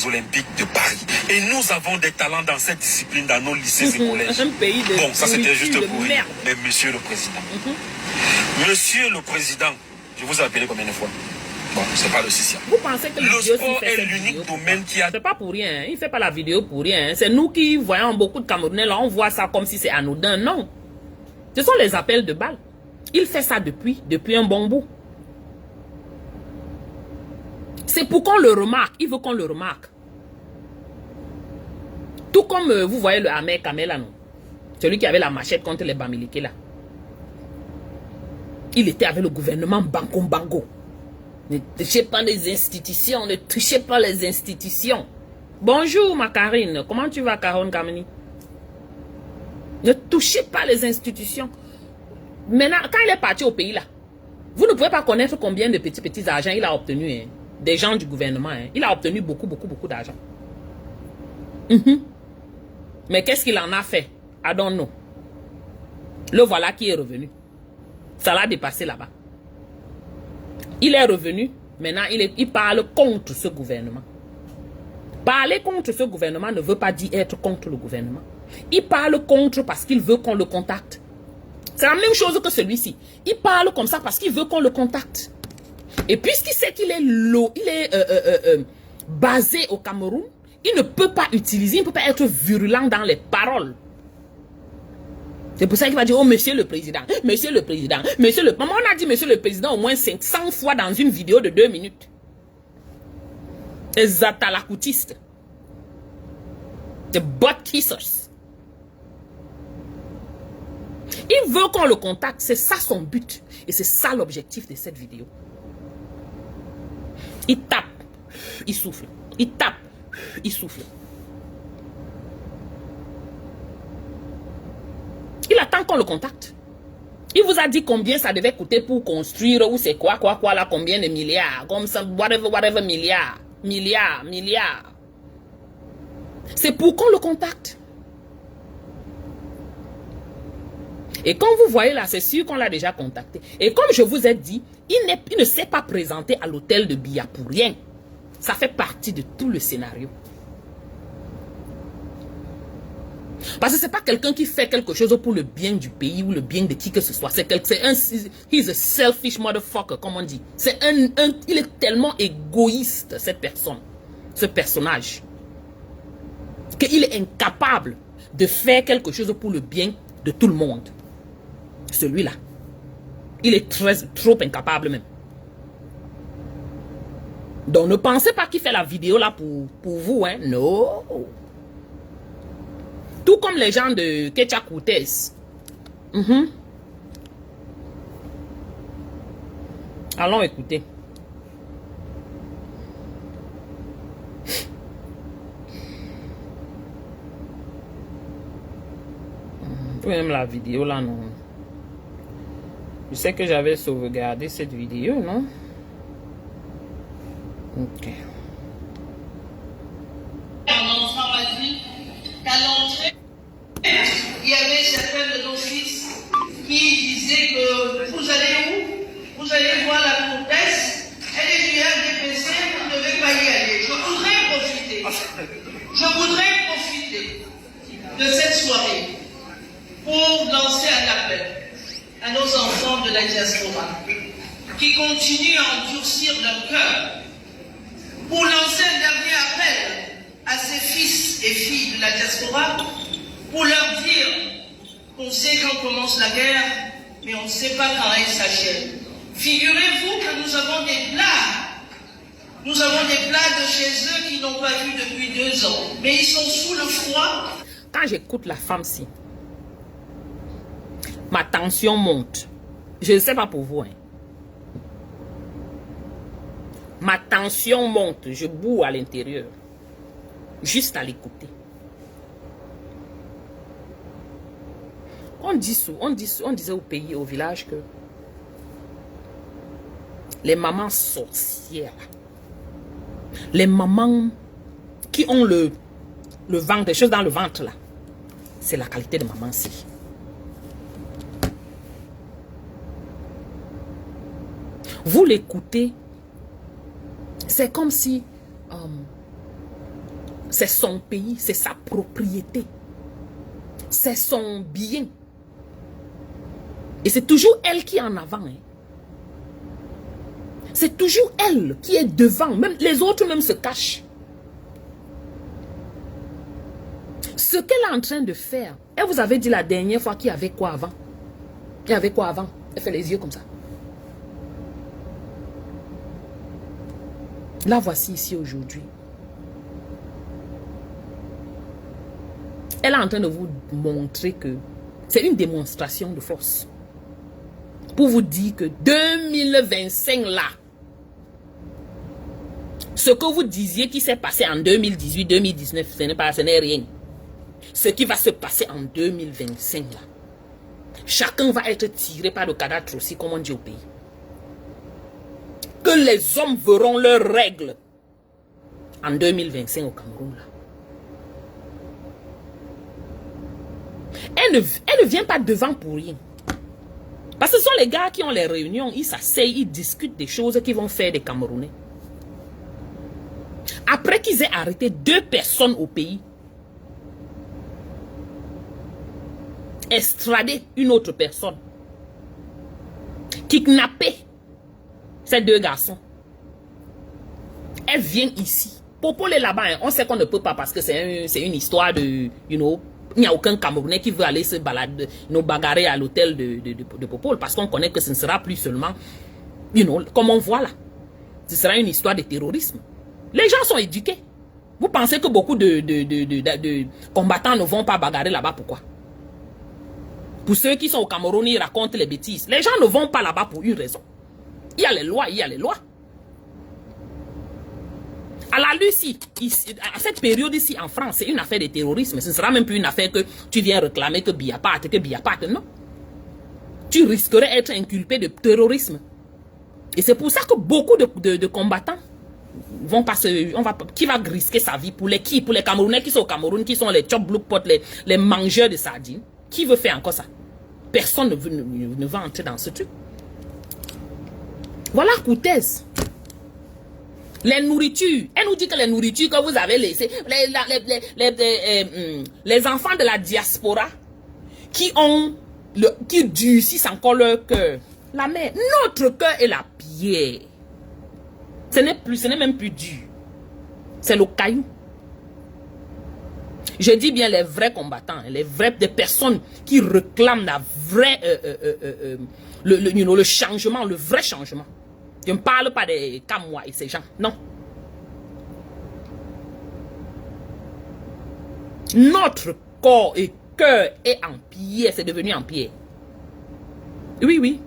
S3: Olympiques de Paris. Et nous avons des talents dans cette discipline dans nos lycées et collèges. Bon, ça c'était juste pour rire. Mais Monsieur le Président, Monsieur le Président, je vous ai appelé combien de fois? Bon, c'est pas le 6e.
S4: Vous pensez que
S3: le sport est l'unique domaine qui a...
S4: C'est pas pour rien, il fait pas la vidéo pour rien. C'est nous qui voyons beaucoup de Camerounais là, on voit ça comme si c'est anodin. Non. Ce sont les appels de balles. Il fait ça depuis un bon bout. C'est pour qu'on le remarque. Il veut qu'on le remarque. Tout comme vous voyez le Ahmed Kamel, non? Celui qui avait la machette contre les Bamileke là. Il était avec le gouvernement Bango Bango. Ne touchez pas les institutions. Ne touchez pas les institutions. Bonjour ma Karine. Comment tu vas, Caron Kameni? Ne touchez pas les institutions. Maintenant, quand il est parti au pays là, vous ne pouvez pas connaître combien de petits argent il a obtenu. Hein, des gens du gouvernement. Hein. Il a obtenu beaucoup d'argent. Mais qu'est-ce qu'il en a fait? I don't know. Le voilà qui est revenu. Ça l'a dépassé là-bas. Il est revenu. Maintenant, il parle contre ce gouvernement. Parler contre ce gouvernement ne veut pas dire être contre le gouvernement. Il parle contre parce qu'il veut qu'on le contacte. C'est la même chose que celui-ci. Il parle comme ça parce qu'il veut qu'on le contacte. Et puisqu'il sait qu'il est, basé au Cameroun, il ne peut pas utiliser, il ne peut pas être virulent dans les paroles. C'est pour ça qu'il va dire, oh, monsieur le président, monsieur le président, monsieur le... Maman, on a dit monsieur le président au moins 500 fois dans une vidéo de 2 minutes. Les atalakoutistes. Les butt kissers. Il veut qu'on le contacte, c'est ça son but. Et c'est ça l'objectif de cette vidéo. Il tape, il souffle. Il tape, il souffle. Il attend qu'on le contacte. Il vous a dit combien ça devait coûter pour construire, ou c'est quoi, là, combien de milliards, comme ça, whatever, milliards. C'est pour qu'on le contacte. Et quand vous voyez là, c'est sûr qu'on l'a déjà contacté. Et comme je vous ai dit, il ne s'est pas présenté à l'hôtel de Biya pour rien. Ça fait partie de tout le scénario. Parce que ce n'est pas quelqu'un qui fait quelque chose pour le bien du pays ou le bien de qui que ce soit. He's a selfish motherfucker, comme on dit. Il est tellement égoïste, cette personne, ce personnage, qu'il est incapable de faire quelque chose pour le bien de tout le monde. Celui-là, il est trop incapable même. Donc ne pensez pas qu'il fait la vidéo là pour vous, hein. Non. Tout comme les gens de Kecha Koutes. Allons écouter. Même la vidéo là, non. Je sais que j'avais sauvegardé cette vidéo, non? Ok.
S5: Un enfant m'a dit qu'à l'entrée, il y avait certains de nos fils qui disaient que vous allez où? Vous allez voir la comtesse, elle est du RDPC, vous ne devez pas y aller. Je voudrais profiter. Je voudrais profiter de cette soirée pour lancer un appel à nos enfants de la diaspora qui continuent à endurcir leur cœur, pour lancer un dernier appel à ces fils et filles de la diaspora, pour leur dire qu'on sait quand commence la guerre, mais on ne sait pas quand elle s'achève. Figurez-vous que nous avons des plats. Nous avons des plats de chez eux qui n'ont pas vu depuis 2 ans. Mais ils sont sous le froid.
S4: Quand j'écoute la femme-ci, ma tension monte. Je ne sais pas pour vous. Hein. Ma tension monte. Je boue à l'intérieur. Juste à l'écouter. On disait au pays, au village que les mamans sorcières, les mamans qui ont le ventre, des choses dans le ventre là, c'est la qualité de maman-ci. Vous l'écoutez, c'est comme si c'est son pays, c'est sa propriété, c'est son bien. Et c'est toujours elle qui est en avant. Hein. C'est toujours elle qui est devant. Même les autres même se cachent. Ce qu'elle est en train de faire, elle vous avait dit la dernière fois qu'il y avait quoi avant. Il y avait quoi avant? Elle fait les yeux comme ça. La voici ici aujourd'hui. Elle est en train de vous montrer que c'est une démonstration de force. Pour vous dire que 2025 là, ce que vous disiez qui s'est passé en 2018, 2019, ce n'est rien. Ce qui va se passer en 2025 là, chacun va être tiré par le cadavre aussi, comme on dit au pays. Que les hommes verront leurs règles en 2025 au Cameroun là. Elle ne vient pas devant pour rien. Parce que ce sont les gars qui ont les réunions, ils s'asseyent, ils discutent des choses qu'ils vont faire des Camerounais. Après qu'ils aient arrêté 2 personnes au pays, extradé une autre personne, kidnappé ces 2 garçons, elle vient ici. Popol est là-bas, hein. On sait qu'on ne peut pas parce que c'est une histoire de, you know, il n'y a aucun Camerounais qui veut aller se balader, nous bagarrer à l'hôtel de Popol parce qu'on connaît que ce ne sera plus seulement, you know, comme on voit là. Ce sera une histoire de terrorisme. Les gens sont éduqués. Vous pensez que beaucoup de combattants ne vont pas bagarrer là-bas, pourquoi? Pour ceux qui sont au Cameroun, ils racontent les bêtises. Les gens ne vont pas là-bas pour une raison. Il y a les lois, il y a les lois. À la Lucie, à cette période ici en France, c'est une affaire de terrorisme. Ce ne sera même plus une affaire que tu viens réclamer que Biaparte, non. Tu risquerais d'être inculpé de terrorisme. Et c'est pour ça que beaucoup de combattants vont passer, qui va risquer sa vie pour les Camerounais qui sont au Cameroun, qui sont les chop blue pot, les mangeurs de sardines. Qui veut faire encore ça? Personne ne va entrer dans ce truc. Voilà Coutez. Les nourritures. Elle nous dit que les nourritures que vous avez laissées, les enfants de la diaspora qui durcissent encore leur cœur. La mère, notre cœur est la pierre. Ce n'est même plus dur. C'est le caillou. Je dis bien les vrais combattants, des personnes qui réclament la vraie, le changement, le vrai changement. Je ne parle pas des Camois et ces gens, non. Notre corps et cœur est en pierre, c'est devenu en pierre. Oui, oui.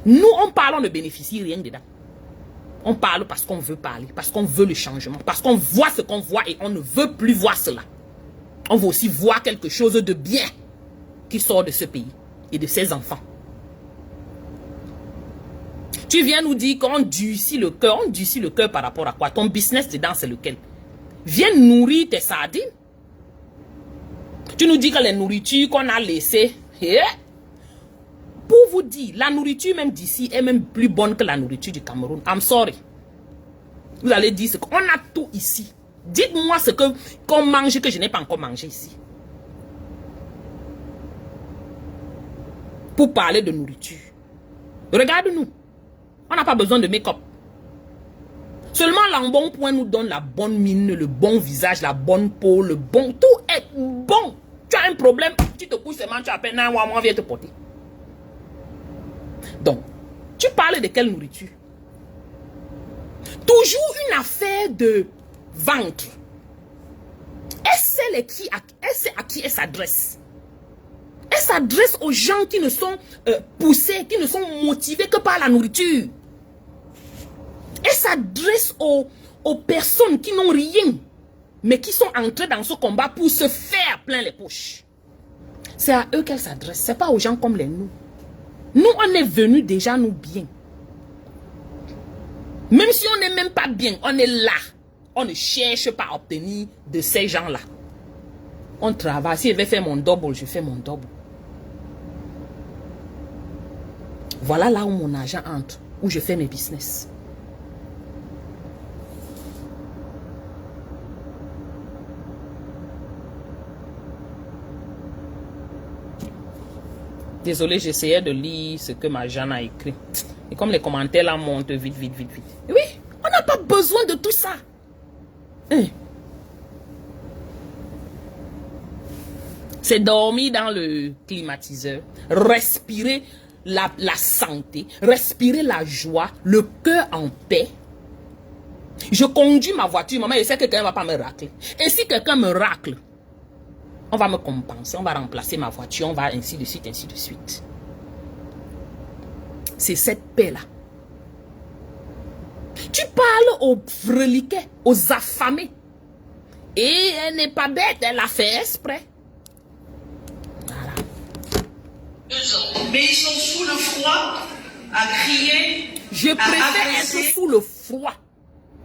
S4: Nous, on parle, on ne bénéficie rien dedans. On parle parce qu'on veut parler, parce qu'on veut le changement, parce qu'on voit ce qu'on voit et on ne veut plus voir cela. On veut aussi voir quelque chose de bien qui sort de ce pays et de ses enfants. Tu viens nous dire qu'on durcit le cœur. On durcit le cœur par rapport à quoi? Ton business dedans, c'est lequel? Viens nourrir tes sardines. Tu nous dis que les nourritures qu'on a laissées, pour vous dire, la nourriture même d'ici est même plus bonne que la nourriture du Cameroun. I'm sorry. Vous allez dire qu'on a tout ici. Dites-moi ce qu'on mange que je n'ai pas encore mangé ici. Pour parler de nourriture. Regarde-nous. On n'a pas besoin de make-up. Seulement l'embonpoint nous donne la bonne mine, le bon visage, la bonne peau, le bon... Tout est bon. Tu as un problème, tu te couches seulement, tu appelles un mois, viens te porter. Donc, tu parles de quelle nourriture? Toujours une affaire de ventre. Elle sait à qui elle s'adresse. Elle s'adresse aux gens qui ne sont poussés, qui ne sont motivés que par la nourriture. Elle s'adresse aux personnes qui n'ont rien, mais qui sont entrées dans ce combat pour se faire plein les poches. C'est à eux qu'elle s'adresse, ce n'est pas aux gens comme les nous. Nous, on est venus déjà nous bien. Même si on n'est même pas bien, on est là. On ne cherche pas à obtenir de ces gens-là. On travaille. Si je vais faire mon double, je fais mon double. Voilà là où mon argent entre, où je fais mes business. Désolé, j'essayais de lire ce que ma Jeanne a écrit. Et comme les commentaires là montent vite. Oui, on n'a pas besoin de tout ça. Hein? C'est dormir dans le climatiseur, respirer la santé, respirer la joie, le cœur en paix. Je conduis ma voiture, maman, je sais que quelqu'un ne va pas me racler. Et si quelqu'un me racle, on va me compenser, on va remplacer ma voiture, on va ainsi de suite, ainsi de suite. C'est cette paix-là. Tu parles aux freliquets, aux affamés. Et elle n'est pas bête, elle a fait exprès. Voilà.
S5: 2 ans. Mais ils sont sous le froid, à crier.
S4: Je préfère être sous le froid,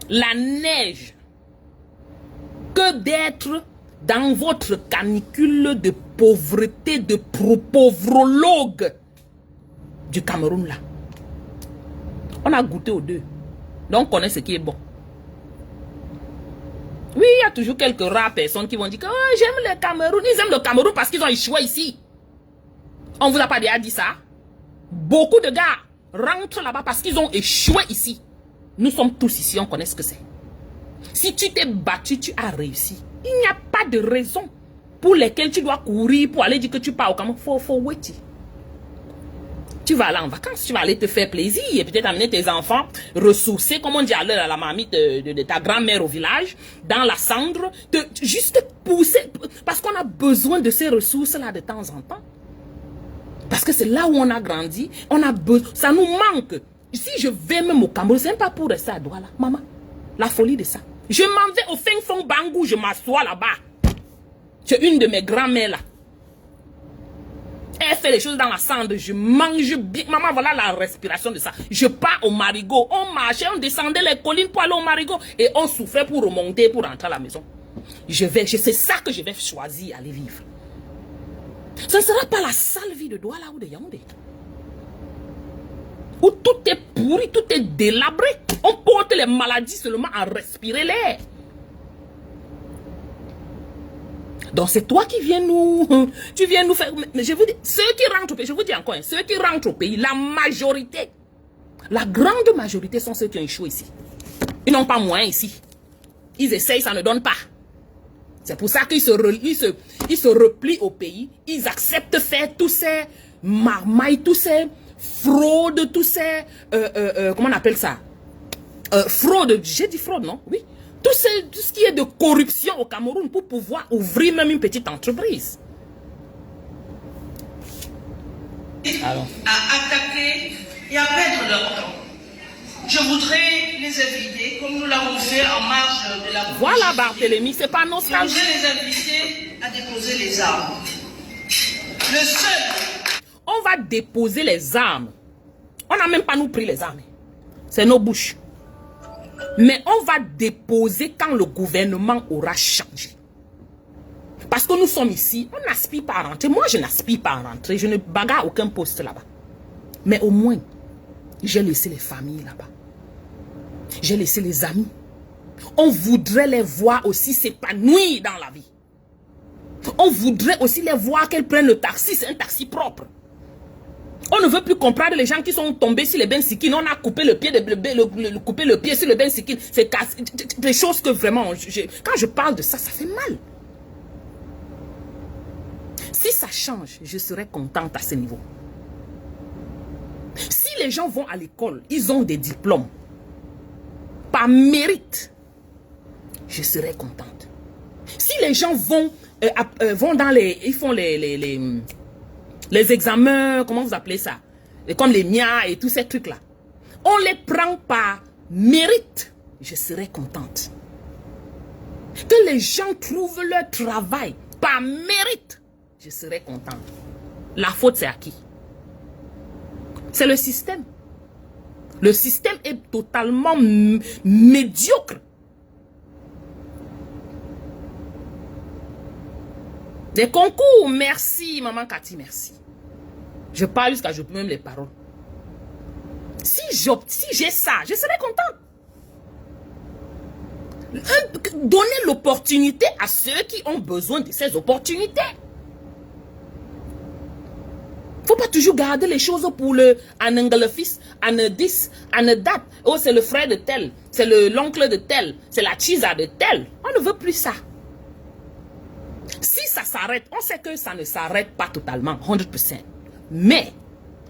S4: la neige, que d'être dans votre canicule de pauvreté, de pauvrologue du Cameroun là. On a goûté aux deux. Donc on connaît ce qui est bon. Oui, il y a toujours quelques rares personnes qui vont dire que oh, j'aime le Cameroun. Ils aiment le Cameroun parce qu'ils ont échoué ici. On vous a pas déjà dit ça? Beaucoup de gars rentrent là-bas parce qu'ils ont échoué ici. Nous sommes tous ici, on connaît ce que c'est. Si tu t'es battu, tu as réussi. Il n'y a pas de raison pour lesquelles tu dois courir pour aller dire que tu pars au Cameroun. Faut wait. Tu vas aller en vacances, tu vas aller te faire plaisir et peut-être amener tes enfants ressourcés, comme on dit à la mamie de ta grand-mère au village, dans la cendre, juste pousser, parce qu'on a besoin de ces ressources-là de temps en temps. Parce que c'est là où on a grandi, ça nous manque. Si je vais même au Cameroun, c'est même pas pour rester à Douala, maman, la folie de ça. Je m'en vais au fin fond Bangou, je m'assois là-bas. C'est une de mes grand-mères là. Elle fait les choses dans la cendre, je mange bien. Maman, voilà la respiration de ça. Je pars au Marigot. On marchait, on descendait les collines pour aller au Marigot. Et on souffrait pour remonter, pour rentrer à la maison. C'est ça que je vais choisir, aller vivre. Ce ne sera pas la sale vie de Douala ou de Yaoundé. Où tout est pourri, tout est délabré. On porte les maladies seulement à respirer l'air. Donc c'est toi qui viens tu viens nous faire, mais je vous dis, ceux qui rentrent au pays, je vous dis encore, ceux qui rentrent au pays, la majorité, la grande majorité sont ceux qui ont échoué ici. Ils n'ont pas moins ici. Ils essayent, ça ne donne pas. C'est pour ça qu'ils se replient au pays, ils acceptent faire tous ces marmailles, tous ces fraudes, tous ces, comment on appelle ça? Fraude, j'ai dit fraude, non? Oui. Tout ce qui est de corruption au Cameroun pour pouvoir ouvrir même une petite entreprise. Alors.
S5: À attaquer et à perdre leur temps. Je voudrais les inviter, comme nous l'avons fait en marge de la...
S4: Voilà Barthélemy, c'est pas nostalgique.
S5: Je voudrais les inviter à déposer les armes. Le seul...
S4: On va déposer les armes. On n'a même pas nous pris les armes. C'est nos bouches. Mais on va déposer quand le gouvernement aura changé. Parce que nous sommes ici, on n'aspire pas à rentrer. Moi, je n'aspire pas à rentrer. Je ne bagarre aucun poste là-bas. Mais au moins, j'ai laissé les familles là-bas. J'ai laissé les amis. On voudrait les voir aussi s'épanouir dans la vie. On voudrait aussi les voir qu'elles prennent le taxi, c'est un taxi propre. On ne veut plus comprendre les gens qui sont tombés sur les bensikines. On a coupé le pied, coupé le pied sur le bensikine. C'est des choses que vraiment, quand je parle de ça, ça fait mal. Si ça change, je serais contente à ce niveau. Si les gens vont à l'école, ils ont des diplômes, par mérite, je serais contente. Si les gens vont dans les... Ils font les examens, comment vous appelez ça? Comme les MIA et tous ces trucs-là. On les prend par mérite, je serais contente. Que les gens trouvent leur travail par mérite, je serais contente. La faute, c'est à qui? C'est le système. Le système est totalement médiocre. Des concours, merci, maman Cathy, merci. Je parle jusqu'à je peux même les paroles. Si j'ai ça, je serais contente. Donner l'opportunité à ceux qui ont besoin de ces opportunités. Faut pas toujours garder les choses pour le fils, dis, date. Oh, c'est le frère de tel, c'est l'oncle de tel, c'est la chisa de tel. On ne veut plus ça. Si ça s'arrête, on sait que ça ne s'arrête pas totalement, 100%. Mais,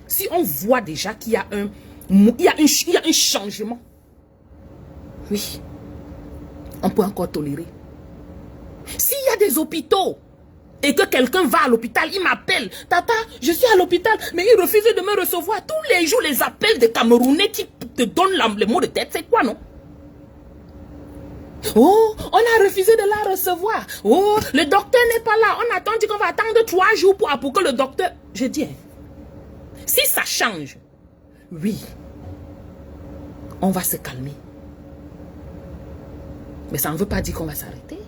S4: si on voit déjà qu'il y a un changement, oui, on peut encore tolérer. S'il y a des hôpitaux, et que quelqu'un va à l'hôpital, il m'appelle, Tata, je suis à l'hôpital, mais il refuse de me recevoir. Tous les jours, les appels des Camerounais qui te donnent les mots de tête, c'est quoi, non? Oh, on a refusé de la recevoir. Oh, le docteur n'est pas là. On attend qu'on va attendre 3 jours pour que le docteur... Je dis, si ça change, oui, on va se calmer. Mais ça ne veut pas dire qu'on va s'arrêter.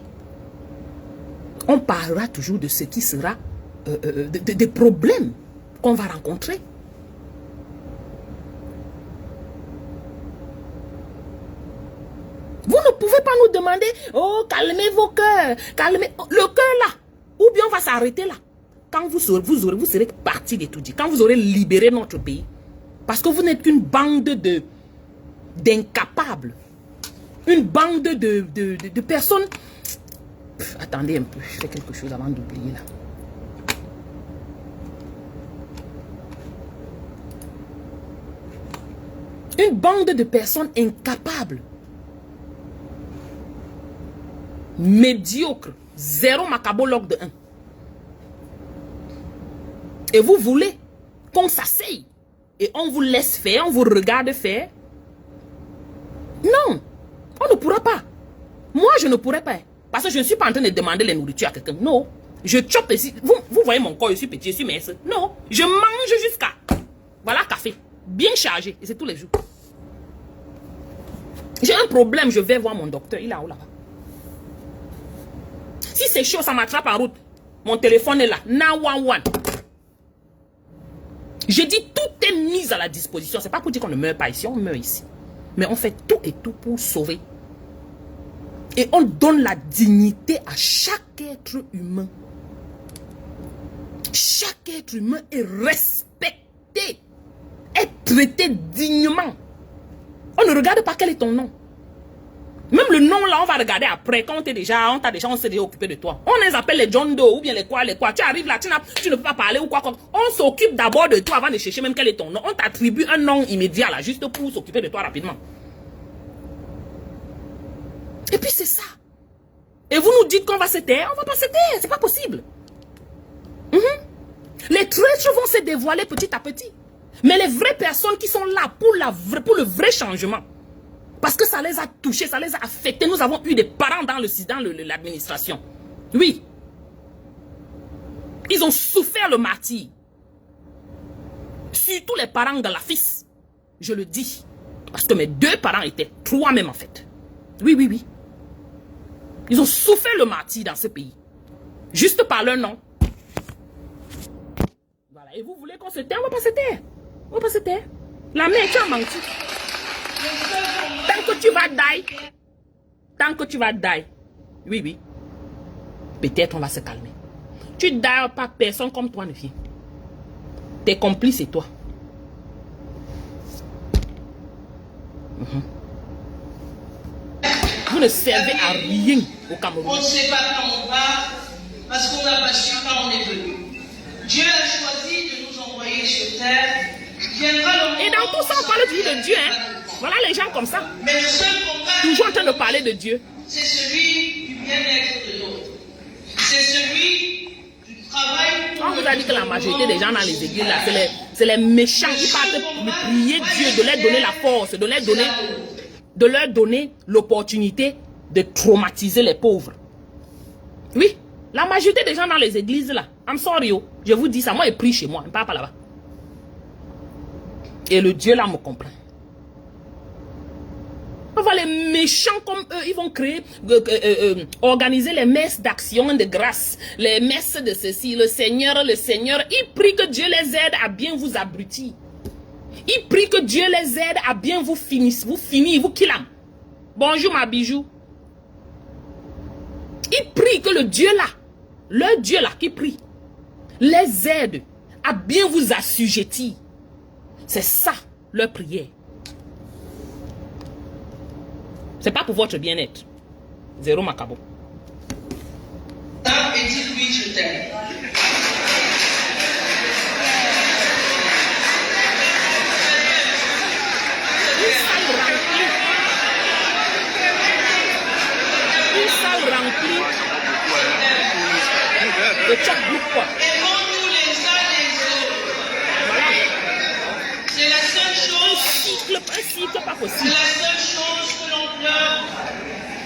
S4: On parlera toujours de ce qui sera des problèmes qu'on va rencontrer. Vous ne pouvez pas nous demander, oh, calmez vos cœurs, calmez le cœur là. Ou bien on va s'arrêter là. Quand vous serez parti d'étudier, quand vous aurez libéré notre pays. Parce que vous n'êtes qu'une bande d'incapables. Une bande de personnes. Attendez un peu, je fais quelque chose avant d'oublier là. Une bande de personnes incapables. Médiocre, zéro macabologue de 1. Et vous voulez qu'on s'asseye et on vous laisse faire, on vous regarde faire? Non, on ne pourra pas. Moi, je ne pourrais pas. Parce que je ne suis pas en train de demander les nourritures à quelqu'un. Non, je chope ici. Vous voyez mon corps, je suis petit, je suis mince. Non, je mange jusqu'à... Voilà, café, bien chargé, et c'est tous les jours. J'ai un problème, je vais voir mon docteur, il est où là-bas? Si c'est chaud, ça m'attrape en route. Mon téléphone est là. 911. J'ai dit tout est mis à la disposition. C'est pas pour dire qu'on ne meurt pas ici, on meurt ici. Mais on fait tout et tout pour sauver. Et on donne la dignité à chaque être humain. Chaque être humain est respecté. Est traité dignement. On ne regarde pas quel est ton nom. Même le nom là, on va regarder après. Quand on s'est déjà occupé de toi. On les appelle les John Doe ou bien les quoi. Tu arrives là, tu ne peux pas parler ou quoi. On s'occupe d'abord de toi avant de chercher même quel est ton nom. On t'attribue un nom immédiat là, juste pour s'occuper de toi rapidement. Et puis c'est ça. Et vous nous dites qu'on va se taire, on va pas se taire, c'est pas possible. Les traîtres vont se dévoiler petit à petit. Mais les vraies personnes qui sont là pour le vrai changement, parce que ça les a touchés, ça les a affectés. Nous avons eu des parents dans l'administration. Oui. Ils ont souffert le martyre. Surtout les parents de la fils. Je le dis. Parce que mes 2 parents étaient 3 même en fait. Oui, oui, oui. Ils ont souffert le martyre dans ce pays. Juste par leur nom. Voilà. Et vous voulez qu'on se taire? On va pas se taire. On va pas se taire. La mère, tu as menti. Tant que tu vas die, tant que tu vas die, oui, oui, peut-être on va se calmer. Tu die pas, personne comme toi ne vient. Tes complices et toi. Vous ne servez à rien au Cameroun.
S5: On ne sait pas quand on va, parce qu'on n'a pas su quand on est venu. Dieu a choisi de nous envoyer sur terre.
S4: Et dans tout ça, on parle toujours de Dieu. Hein? Voilà les gens comme ça.
S5: Mais le seul combat,
S4: toujours en train de parler de Dieu.
S5: C'est celui du bien-être de l'autre. C'est celui du travail.
S4: On vous a dit que la majorité des gens dans les églises, là, c'est les méchants qui partent pour prier Dieu, de leur donner la force, de leur donner l'opportunité de traumatiser les pauvres. Oui, la majorité des gens dans les églises, là, I'm sorry, je vous dis ça, moi, ils prient chez moi, ils ne parlent pas là-bas. Et le Dieu là me comprend. On va les méchants comme eux, ils vont créer, organiser les messes d'action de grâce, les messes de ceci, le Seigneur, ils prient que Dieu les aide à bien vous abrutir. Ils prient que Dieu les aide à bien vous finir, vous killam. Bonjour ma bijou. Ils prient que le Dieu là, leur Dieu là qui prie, les aide à bien vous assujettir. C'est ça leur prière. C'est pas pour votre bien-être. Zéro macabo.
S5: Et dis-lui je t'aime.
S4: Une salle remplie de tchak quoi.
S5: Aimons-nous les uns les autres.
S4: Voilà.
S5: C'est la seule chose.
S4: Un cycle pas
S5: C'est
S4: possible.
S5: la seule chose que l'on pleure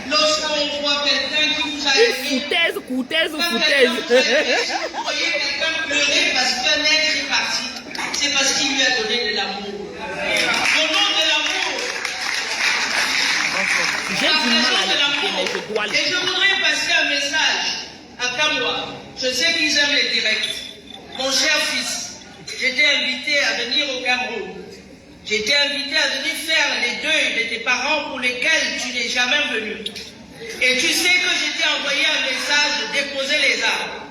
S5: lorsqu'on voit quelqu'un qui vous a aimé.
S4: Courtaise.
S5: Vous voyez quelqu'un pleurer parce qu'un être est parti. C'est parce qu'il lui a donné de l'amour. Donnons de l'amour.
S4: J'ai du mal à l'écouter, mais je dois
S5: Et je
S4: l'écouter.
S5: voudrais passer un message à Kamwa. Je sais qu'ils aiment les directs. Mon cher fils, j'étais invité à venir au Cameroun. J'étais invité à venir faire les deuils de tes parents pour lesquels tu n'es jamais venu. Et tu sais que j'étais envoyé un message de déposer les armes.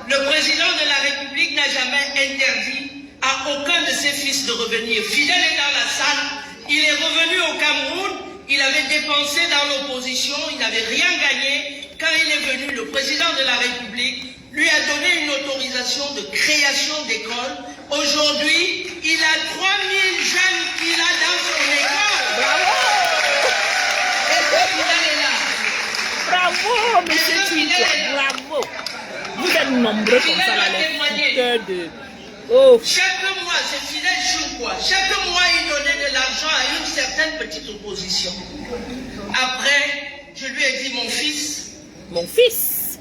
S5: Le président de la République n'a jamais interdit à aucun de ses fils de revenir. Fidèle est dans la salle, il est revenu au Cameroun, il avait dépensé dans l'opposition, il n'avait rien gagné. Quand il est venu, le président de la République lui a donné une autorisation de création d'école. Aujourd'hui, il a 3000 jeunes qu'il a dans son école.
S4: Bravo!
S5: Et ce Fidèle est là.
S4: Bravo, monsieur Twitter. Bravo. Vous êtes nombreux comme ça, là, les fouteurs de... Oh.
S5: Chaque mois, c'est Fidèle Choukwa, chaque mois, il donnait de l'argent à une certaine petite opposition. Après, je lui ai dit, mon fils,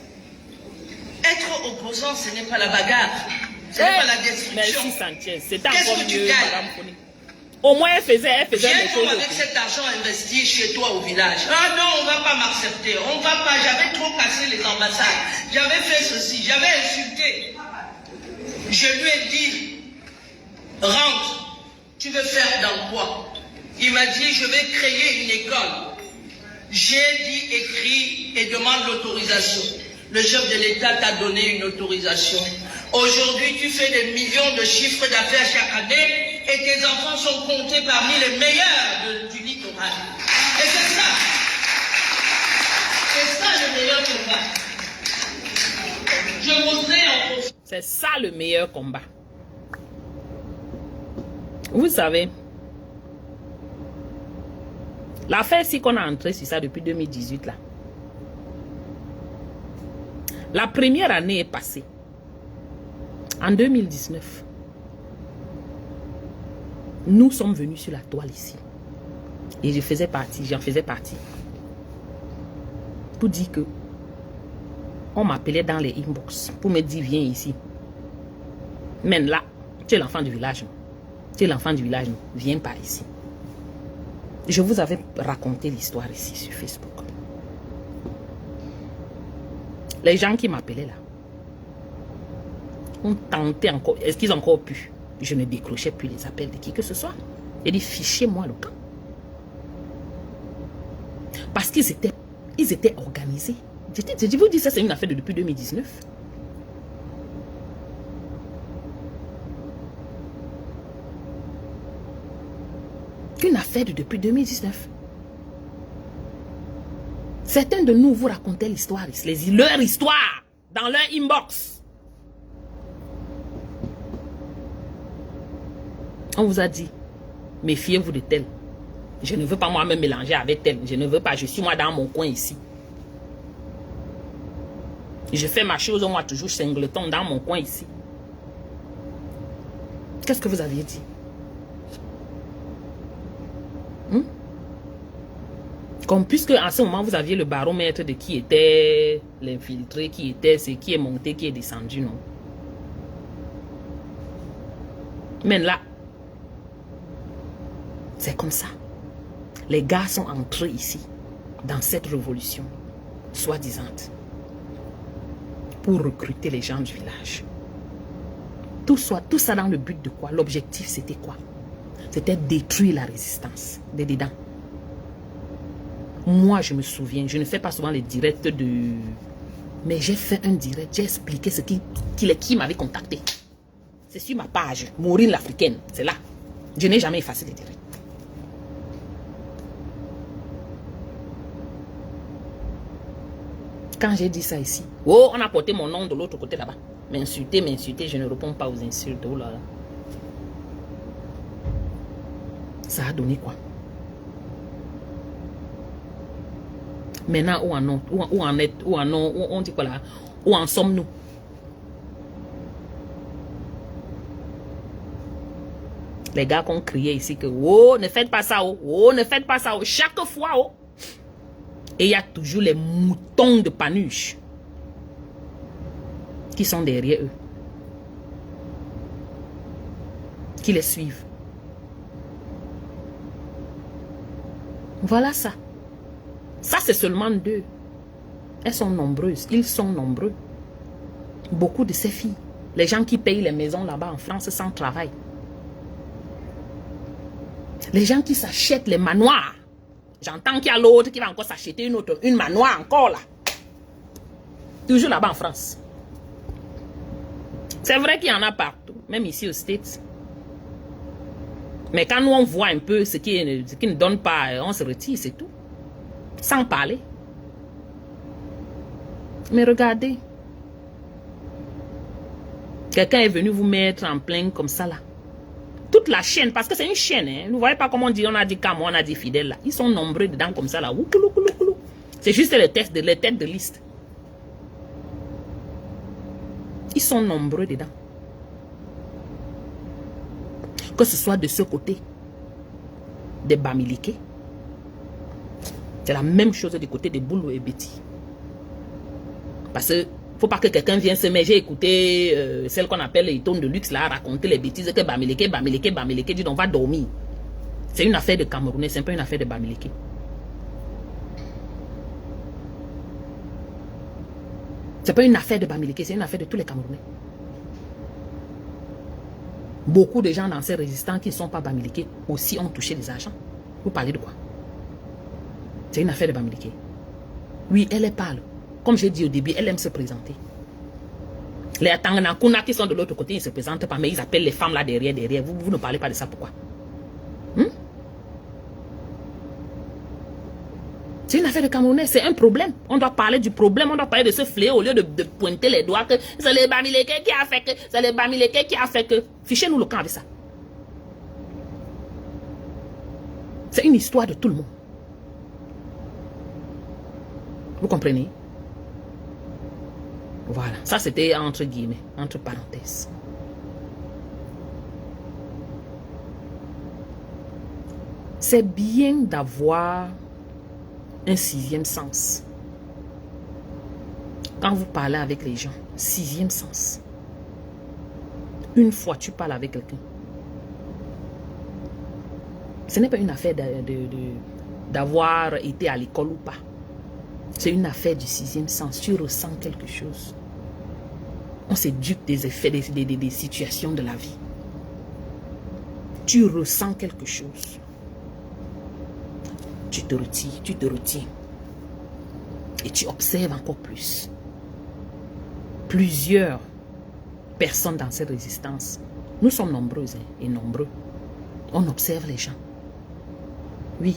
S5: être opposant, ce n'est pas la bagarre, ce n'est pas la destruction.
S4: Merci Sanchez, c'est
S5: Qu'est-ce
S4: encore
S5: que tu
S4: mieux,
S5: gagnes?
S4: Madame Foni. Au moins, elle faisait des
S5: Viens
S4: choses.
S5: avec cet argent investi chez toi au village. Ah non, on ne va pas m'accepter, on ne va pas, j'avais trop cassé les ambassades, j'avais fait ceci, j'avais insulté. Je lui ai dit, rentre, tu veux faire dans quoi? Il m'a dit, je vais créer une école. J'ai dit, écris et demande l'autorisation. Le chef de l'État t'a donné une autorisation. Aujourd'hui, tu fais des millions de chiffres d'affaires chaque année et tes enfants sont comptés parmi les meilleurs du littoral. Et c'est ça. C'est ça le meilleur combat. Je voudrais en profiter.
S4: C'est ça le meilleur combat. Vous savez, l'affaire si qu'on a entré sur ça depuis 2018 là. La première année est passée. En 2019, nous sommes venus sur la toile ici. Et j'en faisais partie. Pour dire que on m'appelait dans les inbox pour me dire viens ici. Mais là, tu es l'enfant du village. Tu es l'enfant du village. Viens pas ici. Je vous avais raconté l'histoire ici sur Facebook. Les gens qui m'appelaient là ont tenté encore. Est-ce qu'ils ont encore pu? Je ne décrochais plus les appels de qui que ce soit. J'ai dit fichez-moi le camp. Parce qu'ils étaient Ils étaient organisés. Je vous dis, ça c'est une affaire de depuis 2019. Une affaire de depuis 2019. Certains de nous vous racontaient l'histoire, leur histoire, dans leur inbox. On vous a dit, méfiez-vous de tel. Je ne veux pas moi me mélanger avec tel. Je ne veux pas, je suis moi dans mon coin ici. Je fais ma chose, moi toujours singleton dans mon coin ici. Qu'est-ce que vous aviez dit? Comme puisque en ce moment vous aviez le baromètre de qui était l'infiltré, qui est monté, qui est descendu, non? Mais là, c'est comme ça. Les gars sont entrés ici, dans cette révolution, soi-disant, pour recruter les gens du village. Tout ça dans le but de quoi? L'objectif, c'était quoi? C'était détruire la résistance, de dedans. Moi, je me souviens, je ne fais pas souvent les directs de... Mais j'ai fait un direct, j'ai expliqué ce qui m'avait contacté. C'est sur ma page, Maureen l'Africaine, c'est là. Je n'ai jamais effacé les directs. Quand j'ai dit ça ici, oh, on a porté mon nom de l'autre côté là-bas. M'insulter, je ne réponds pas aux insultes. Oh là là. Ça a donné quoi? Maintenant, on dit quoi là? Où en sommes-nous? Les gars qui ont crié ici que oh, ne faites pas ça, oh, ne faites pas ça, oh. Chaque fois, oh. Et il y a toujours les moutons de Panuche qui sont derrière eux, qui les suivent. Voilà ça. Ça, c'est seulement 2. Elles sont nombreuses. Ils sont nombreux. Beaucoup de ces filles. Les gens qui payent les maisons là-bas en France sans travail. Les gens qui s'achètent les manoirs. J'entends qu'il y a l'autre qui va encore s'acheter une manoir encore là. Toujours là-bas en France. C'est vrai qu'il y en a partout. Même ici aux States. Mais quand nous on voit un peu ce qui ne donne pas, on se retire, c'est tout. Sans parler. Mais regardez. Quelqu'un est venu vous mettre en plein comme ça là. Toute la chaîne, parce que c'est une chaîne. Hein. Vous ne voyez pas comment on dit, on a dit Camo, on a dit Fidèle là. Ils sont nombreux dedans comme ça là. C'est juste les têtes de liste. Ils sont nombreux dedans. Que ce soit de ce côté des Bamileke. C'est la même chose du côté des Boulou et Betty. Parce que faut pas que quelqu'un vienne se mettre. J'ai écouté celle qu'on appelle les tonnes de luxe là, raconter les bêtises que Bamileke, dit on va dormir. C'est une affaire de Camerounais, c'est pas une affaire de Bamileke. C'est pas une affaire de Bamileke, c'est une affaire de tous les Camerounais. Beaucoup de gens dans ces résistants qui ne sont pas Bamileke aussi ont touché des argents. Vous parlez de quoi? C'est une affaire de Bamileke. Oui, elle est pâle. Comme j'ai dit au début, elle aime se présenter. Les Tanganakuna qui sont de l'autre côté, ils ne se présentent pas, mais ils appellent les femmes là derrière. Vous ne parlez pas de ça, pourquoi? C'est une affaire de Camerounais, c'est un problème. On doit parler du problème, on doit parler de ce fléau au lieu de pointer les doigts que c'est les Bamileke qui a fait que, c'est les Bamileke qui a fait que. Fichez-nous le camp avec ça. C'est une histoire de tout le monde. Vous comprenez? Voilà, ça c'était entre guillemets, entre parenthèses. C'est bien d'avoir un 6e sens. Quand vous parlez avec les gens, 6e sens. Une fois tu parles avec quelqu'un, ce n'est pas une affaire d'avoir été à l'école ou pas. C'est une affaire du 6e sens. Tu ressens quelque chose. On s'éduque des effets, des situations de la vie. Tu ressens quelque chose. Tu te retires, tu te retiens. Et tu observes encore plus. Plusieurs personnes dans cette résistance. Nous sommes nombreuses et nombreux. On observe les gens. Oui.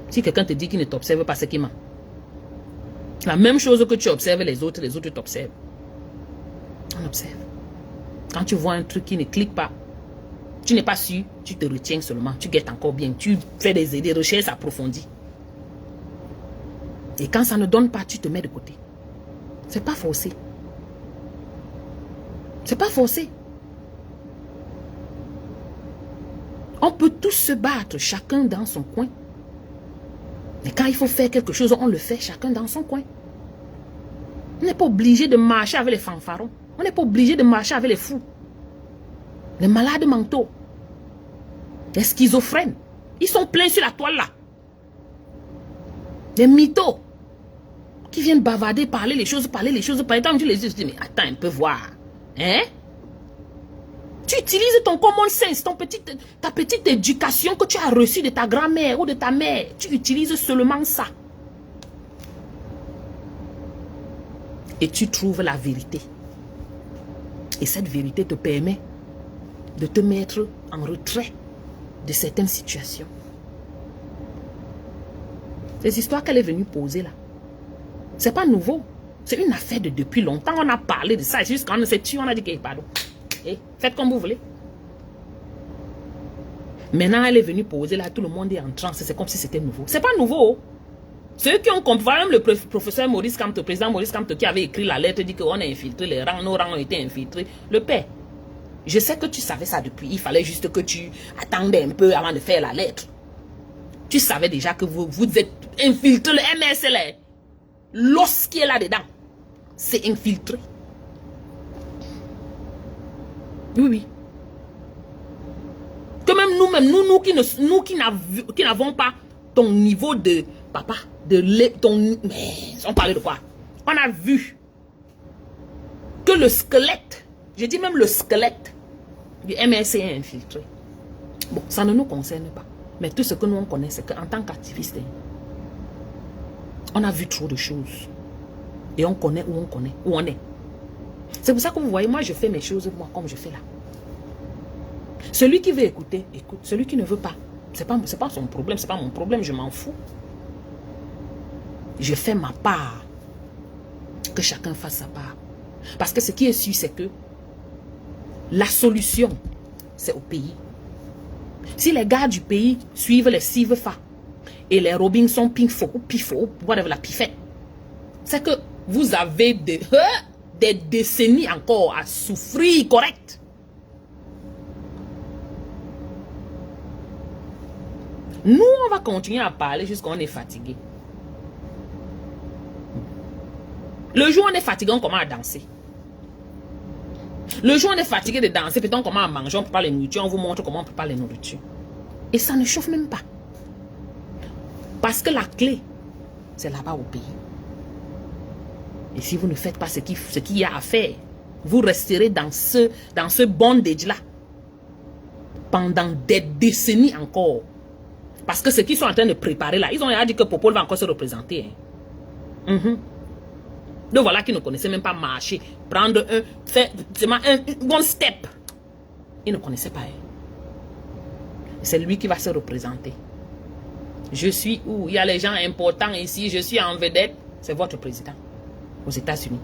S4: Si quelqu'un te dit qu'il ne t'observe pas, c'est qu'il ment. La même chose que tu observes les autres t'observent. On observe. Quand tu vois un truc qui ne clique pas, tu n'es pas sûr, tu te retiens seulement. Tu guettes encore bien. Tu fais des recherches approfondies. Et quand ça ne donne pas, tu te mets de côté. C'est pas forcé. C'est pas forcé. On peut tous se battre, chacun dans son coin. Mais quand il faut faire quelque chose, on le fait chacun dans son coin. On n'est pas obligé de marcher avec les fanfarons. On n'est pas obligé de marcher avec les fous. Les malades mentaux. Les schizophrènes. Ils sont pleins sur la toile là. Les mythos. Qui viennent bavarder, parler les choses. Par exemple, tu les dis, mais attends un peu, voir. Hein? Tu utilises ton common sense, ta petite éducation que tu as reçue de ta grand-mère ou de ta mère. Tu utilises seulement ça. Et tu trouves la vérité. Et cette vérité te permet de te mettre en retrait de certaines situations. Les histoires qu'elle est venue poser là, c'est pas nouveau. C'est une affaire de depuis longtemps. On a parlé de ça. C'est juste quand on s'est tué, on a dit que pardon. Et faites comme vous voulez. Maintenant, elle est venue poser là, tout le monde est en transe. C'est comme si c'était nouveau. C'est pas nouveau. Ceux qui ont compris, même le professeur Maurice Kamto, le président Maurice Kamto qui avait écrit la lettre, dit qu'on a infiltré les rangs, nos rangs ont été infiltrés. Le père, je sais que tu savais ça depuis. Il fallait juste que tu attendais un peu avant de faire la lettre. Tu savais déjà que vous êtes infiltré, le MSL. L'os qui est là-dedans, c'est infiltré. Oui, oui. Que même nous qui n'avons pas ton niveau de papa, on parlait de quoi? On a vu que le squelette, j'ai dit même le squelette du MRC est infiltré. Bon, ça ne nous concerne pas. Mais tout ce que nous on connaît, c'est qu'en tant qu'activiste, on a vu trop de choses. Et on connaît où on est. C'est pour ça que vous voyez, moi je fais mes choses moi comme je fais là. Celui qui veut écouter, écoute. Celui qui ne veut pas, c'est pas son problème, c'est pas mon problème, je m'en fous. Je fais ma part. Que chacun fasse sa part. Parce que ce qui est sûr, c'est que la solution, c'est au pays. Si les gars du pays suivent les CIVFA et les Robinson Pifo, whatever la pifette, c'est que vous avez des décennies encore à souffrir correct. Nous, on va continuer à parler jusqu'à on est fatigué. Le jour où on est fatigué, on commence à danser. Le jour où on est fatigué de danser, peut-être on commence à manger, on prépare les nourritures, on vous montre comment on prépare les nourritures. Et ça ne chauffe même pas. Parce que la clé, c'est là-bas au pays. Et si vous ne faites pas ce qu'il y a à faire, vous resterez dans ce bondage-là pendant des décennies encore. Parce que ce qu'ils sont en train de préparer là, ils ont dit que Popol va encore se représenter. Hein. Donc voilà qu'ils ne connaissaient même pas marcher, prendre un one step. Ils ne connaissaient pas. C'est lui qui va se représenter. Je suis où? Il y a les gens importants ici, je suis en vedette. C'est votre président aux États-Unis.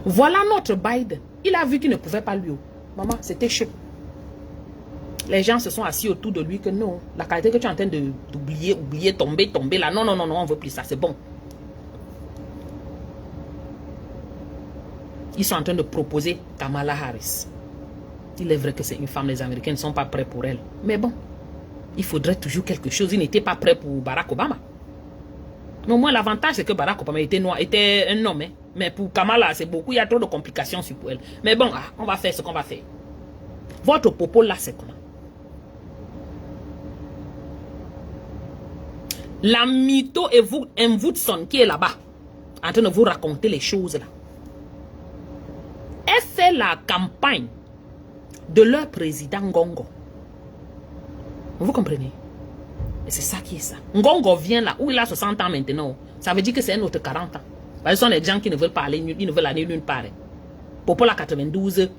S4: Voilà notre Biden. Il a vu qu'il ne pouvait pas lui. Maman, c'était chaud. Les gens se sont assis autour de lui que non, la qualité que tu es en train d'oublier, tomber là. Non, on ne veut plus ça, c'est bon. Ils sont en train de proposer Kamala Harris. Il est vrai que c'est une femme, les Américains ne sont pas prêts pour elle. Mais bon, il faudrait toujours quelque chose. Ils n'étaient pas prêts pour Barack Obama. Mais au moins, l'avantage, c'est que Barack Obama était un homme. Hein. Mais pour Kamala, c'est beaucoup. Il y a trop de complications sur elle. Mais bon, on va faire ce qu'on va faire. Votre popo là, c'est comment? La mytho et vous, Woodson, qui est là-bas, en train de vous raconter les choses là. Elle fait la campagne de leur président Gongo. Vous comprenez? Et c'est ça qui est ça. Ngongo vient là, où il a 60 ans maintenant. Ça veut dire que c'est un autre 40 ans. Ce sont les gens qui ne veulent pas aller, ils ne veulent aller nulle part. Popo a 92,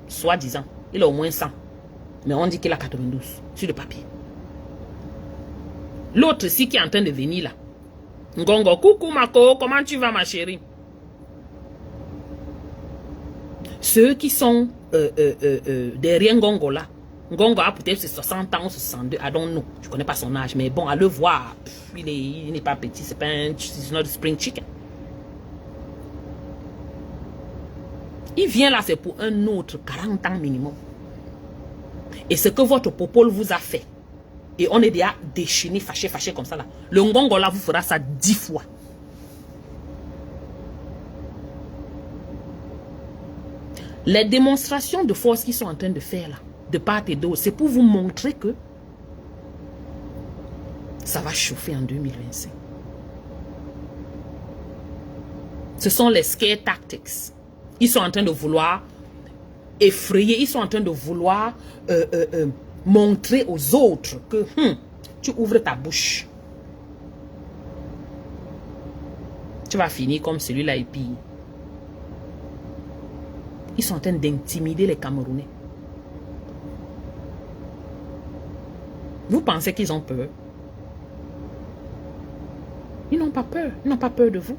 S4: soi-disant. Il a au moins 100. Mais on dit qu'il a 92 sur le papier. L'autre ici qui est en train de venir là. Ngongo, coucou Mako, comment tu vas ma chérie? Ceux qui sont derrière Ngongo là. Ngongo a peut-être 60 ans ou 62, I don't know. Je ne connais pas son âge, mais bon, à le voir, il n'est pas petit, c'est pas un spring chicken. Il vient là, c'est pour un autre 40 ans minimum. Et ce que votre popole vous a fait, et on est déjà déchaîné, fâché comme ça là. Le Ngongo là vous fera ça 10 fois. Les démonstrations de force qu'ils sont en train de faire là, de part et d'autre, c'est pour vous montrer que ça va chauffer en 2025. Ce sont les scare tactics. Ils sont en train de vouloir effrayer, ils sont en train de vouloir montrer aux autres que tu ouvres ta bouche. Tu vas finir comme celui-là et puis ils sont en train d'intimider les Camerounais. Vous pensez qu'ils ont peur? Ils n'ont pas peur. Ils n'ont pas peur de vous.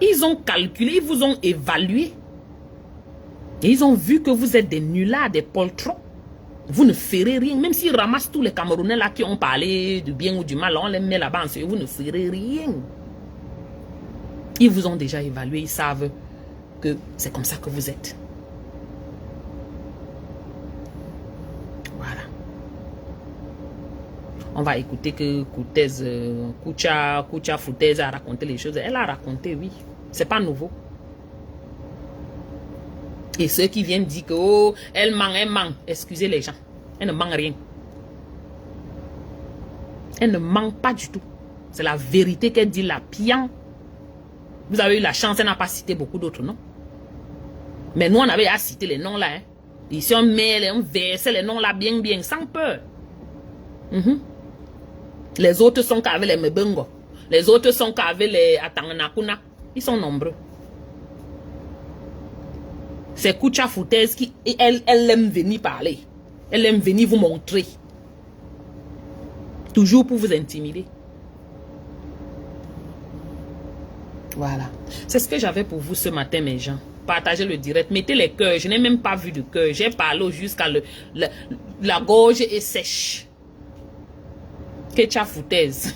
S4: Ils ont calculé, ils vous ont évalué. Et ils ont vu que vous êtes des nullards, des poltrons. Vous ne ferez rien. Même s'ils ramassent tous les Camerounais là qui ont parlé du bien ou du mal, on les met là-bas, vous ne ferez rien. Ils vous ont déjà évalué, ils savent que c'est comme ça que vous êtes. Voilà. On va écouter que Koucha Foutaise a raconté les choses. Elle a raconté, oui. C'est pas nouveau. Et ceux qui viennent dire que oh, elle ment. Excusez les gens. Elle ne ment rien. Elle ne ment pas du tout. C'est la vérité qu'elle dit, la pian. Vous avez eu la chance, elle n'a pas cité beaucoup d'autres noms. Mais nous, on avait à citer les noms là. Hein. Ici, on met, on verse les noms là bien, sans peur. Les autres sont qu'avec les Mebungo. Les autres sont qu'avec les Atanganakuna. Ils sont nombreux. C'est Koucha Foutaise qui, elle aime venir parler. Elle aime venir vous montrer. Toujours pour vous intimider. Voilà. C'est ce que j'avais pour vous ce matin, mes gens. Partagez le direct. Mettez les cœurs. Je n'ai même pas vu de cœur. J'ai parlé jusqu'à la gorge est sèche. Koucha Foutaise.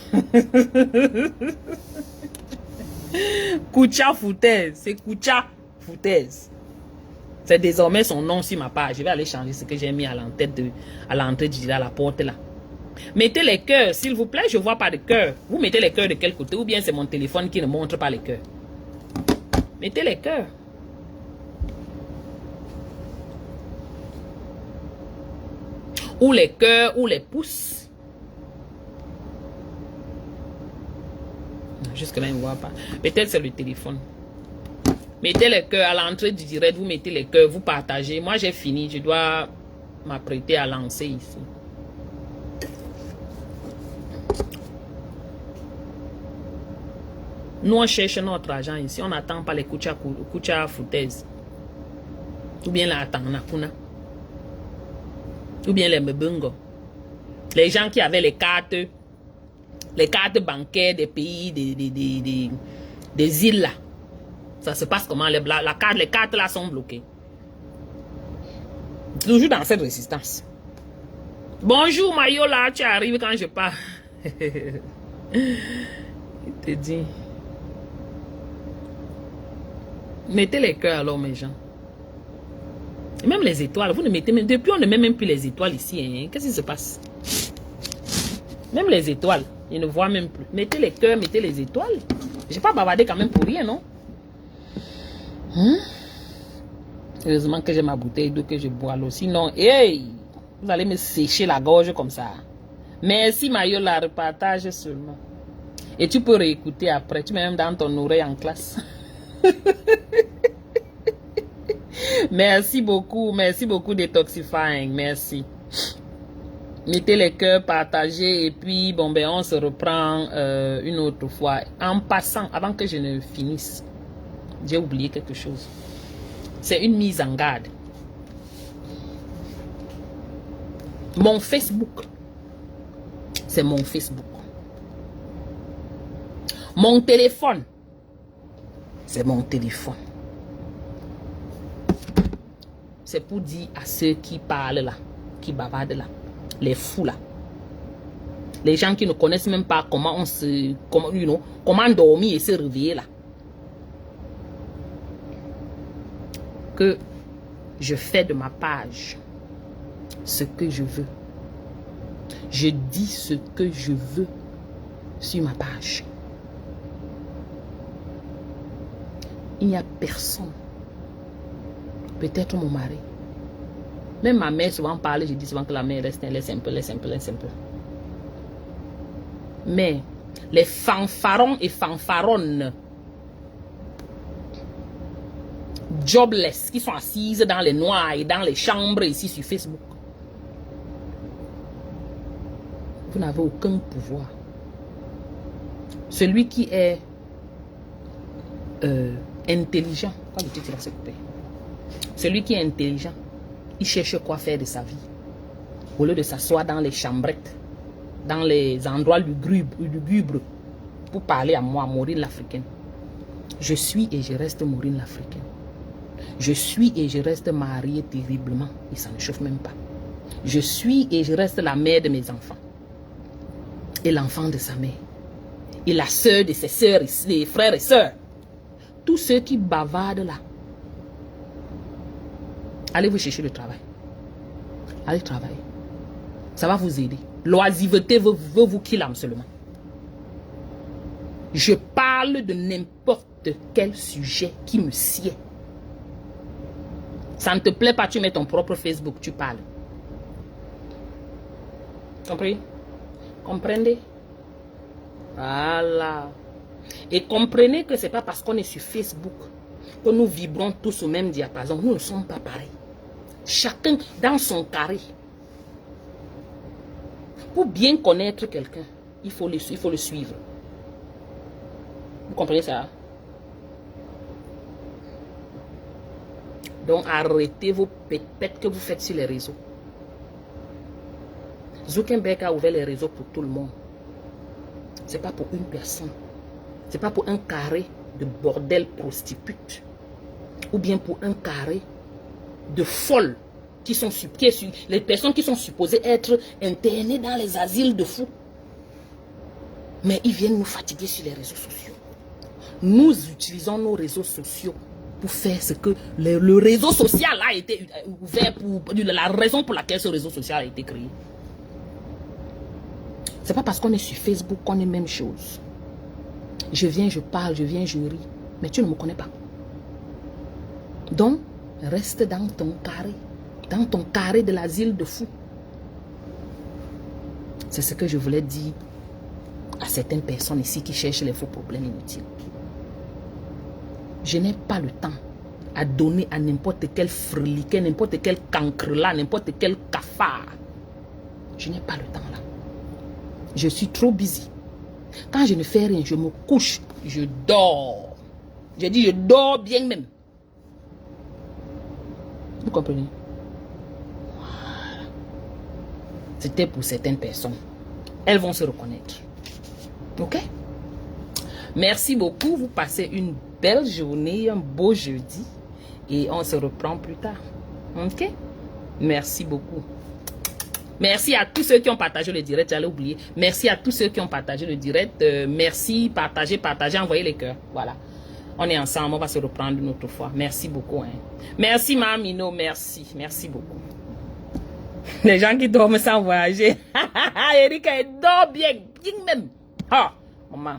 S4: Koucha Foutaise. C'est Koucha Foutaise. C'est désormais son nom sur ma page. Je vais aller changer ce que j'ai mis à l'entrée de la porte là. Mettez les cœurs, s'il vous plaît. Je ne vois pas de cœur. Vous mettez les cœurs de quel côté? Ou bien c'est mon téléphone qui ne montre pas les cœurs. Mettez les cœurs. Ou les cœurs, ou les pouces. Jusque-là, il ne voit pas. Peut-être c'est le téléphone. Mettez les cœurs à l'entrée du direct. Vous mettez les cœurs, vous partagez. Moi, j'ai fini. Je dois m'apprêter à lancer ici. Nous, on cherche notre argent ici. On n'attend pas les Koucha Foutaise. Ou bien la Atanganakuna. Ou bien les Mbungo. Les gens qui avaient les cartes bancaires des pays, des îles là. Ça se passe comment? Les cartes là sont bloquées. Toujours dans cette résistance. Bonjour Mayola, tu arrives quand je pars. Il te dit. Mettez les cœurs alors mes gens. Et même les étoiles, vous ne mettez même. Depuis on ne met même plus les étoiles ici. Hein. Qu'est-ce qui se passe? Même les étoiles, ils ne voient même plus. Mettez les cœurs, mettez les étoiles. Je n'ai pas bavardé quand même pour rien, non? Heureusement que j'ai ma bouteille d'eau que je bois l'eau. Sinon, hey, vous allez me sécher la gorge comme ça. Merci Mayola, repartage seulement. Et tu peux réécouter après. Tu mets même dans ton oreille en classe. Merci beaucoup Detoxifying. Merci. Mettez les cœurs, partagez et puis bon ben on se reprend une autre fois. En passant, avant que je ne finisse, j'ai oublié quelque chose. C'est une mise en garde. Mon Facebook, c'est mon Facebook. Mon téléphone, c'est mon téléphone. C'est pour dire à ceux qui parlent là, qui bavardent là, les fous là, les gens qui ne connaissent même pas comment on se, comment dormir et se réveiller là, que je fais de ma page ce que je veux. Je dis ce que je veux sur ma page. Il n'y a personne. Peut-être mon mari. Même ma mère souvent parle, je dis souvent que la mère laisse un peu. Mais les fanfarons et fanfaronnes jobless qui sont assises dans les noirs et dans les chambres ici sur Facebook, vous n'avez aucun pouvoir. Celui qui est intelligent, quand le titre va se couper, celui qui est intelligent, il cherche quoi faire de sa vie. Au lieu de s'asseoir dans les chambrettes, dans les endroits lugubres, pour parler à moi, Maureen l'Africaine. Je suis et je reste Maureen l'Africaine. Je suis et je reste mariée terriblement. Et ça ne chauffe même pas. Je suis et je reste la mère de mes enfants. Et l'enfant de sa mère. Et la sœur de ses sœurs, les frères et sœurs. Tous ceux qui bavardent là. Allez vous chercher le travail. Allez travailler. Ça va vous aider. L'oisiveté veut vous qu'il âme seulement. Je parle de n'importe quel sujet qui me sied. Ça ne te plaît pas, tu mets ton propre Facebook, tu parles. Compris? Comprenez? Voilà. Et comprenez que ce n'est pas parce qu'on est sur Facebook que nous vibrons tous au même diapason. Nous ne sommes pas pareils. Chacun dans son carré. Pour bien connaître quelqu'un, il faut le suivre. Vous comprenez ça? Donc arrêtez vos pépettes que vous faites sur les réseaux. Zuckerberg a ouvert les réseaux pour tout le monde. Ce n'est pas pour une personne. Ce n'est pas pour un carré de bordel prostitute. Ou bien pour un carré de folles qui sont les personnes qui sont supposées être internées dans les asiles de fous. Mais ils viennent nous fatiguer sur les réseaux sociaux. Nous utilisons nos réseaux sociaux pour faire ce que le réseau social a été ouvert pour la raison pour laquelle ce réseau social a été créé. C'est pas parce qu'on est sur Facebook qu'on est même chose. Je viens, je parle, je viens, je ris. Mais tu ne me connais pas. Donc, reste dans ton carré. Dans ton carré de l'asile de fous. C'est ce que je voulais dire à certaines personnes ici qui cherchent les faux problèmes inutiles. Je n'ai pas le temps à donner à n'importe quel freliquet, n'importe quel cancre-là, n'importe quel cafard. Je n'ai pas le temps là. Je suis trop busy. Quand je ne fais rien, je me couche, je dors. Je dis, je dors bien même. Vous comprenez? Voilà. C'était pour certaines personnes. Elles vont se reconnaître. Ok? Merci beaucoup. Vous passez une belle journée, un beau jeudi. Et on se reprend plus tard. Ok? Merci beaucoup. Merci à tous ceux qui ont partagé le direct. J'allais oublier. Merci à tous ceux qui ont partagé le direct. Merci. Partagez, envoyez les cœurs. Voilà. On est ensemble. On va se reprendre une autre fois. Merci beaucoup. Hein. Merci, Mamino. Merci. Merci beaucoup. Les gens qui dorment sans voyager. Erika, elle dort bien. Bien même. Ah, maman.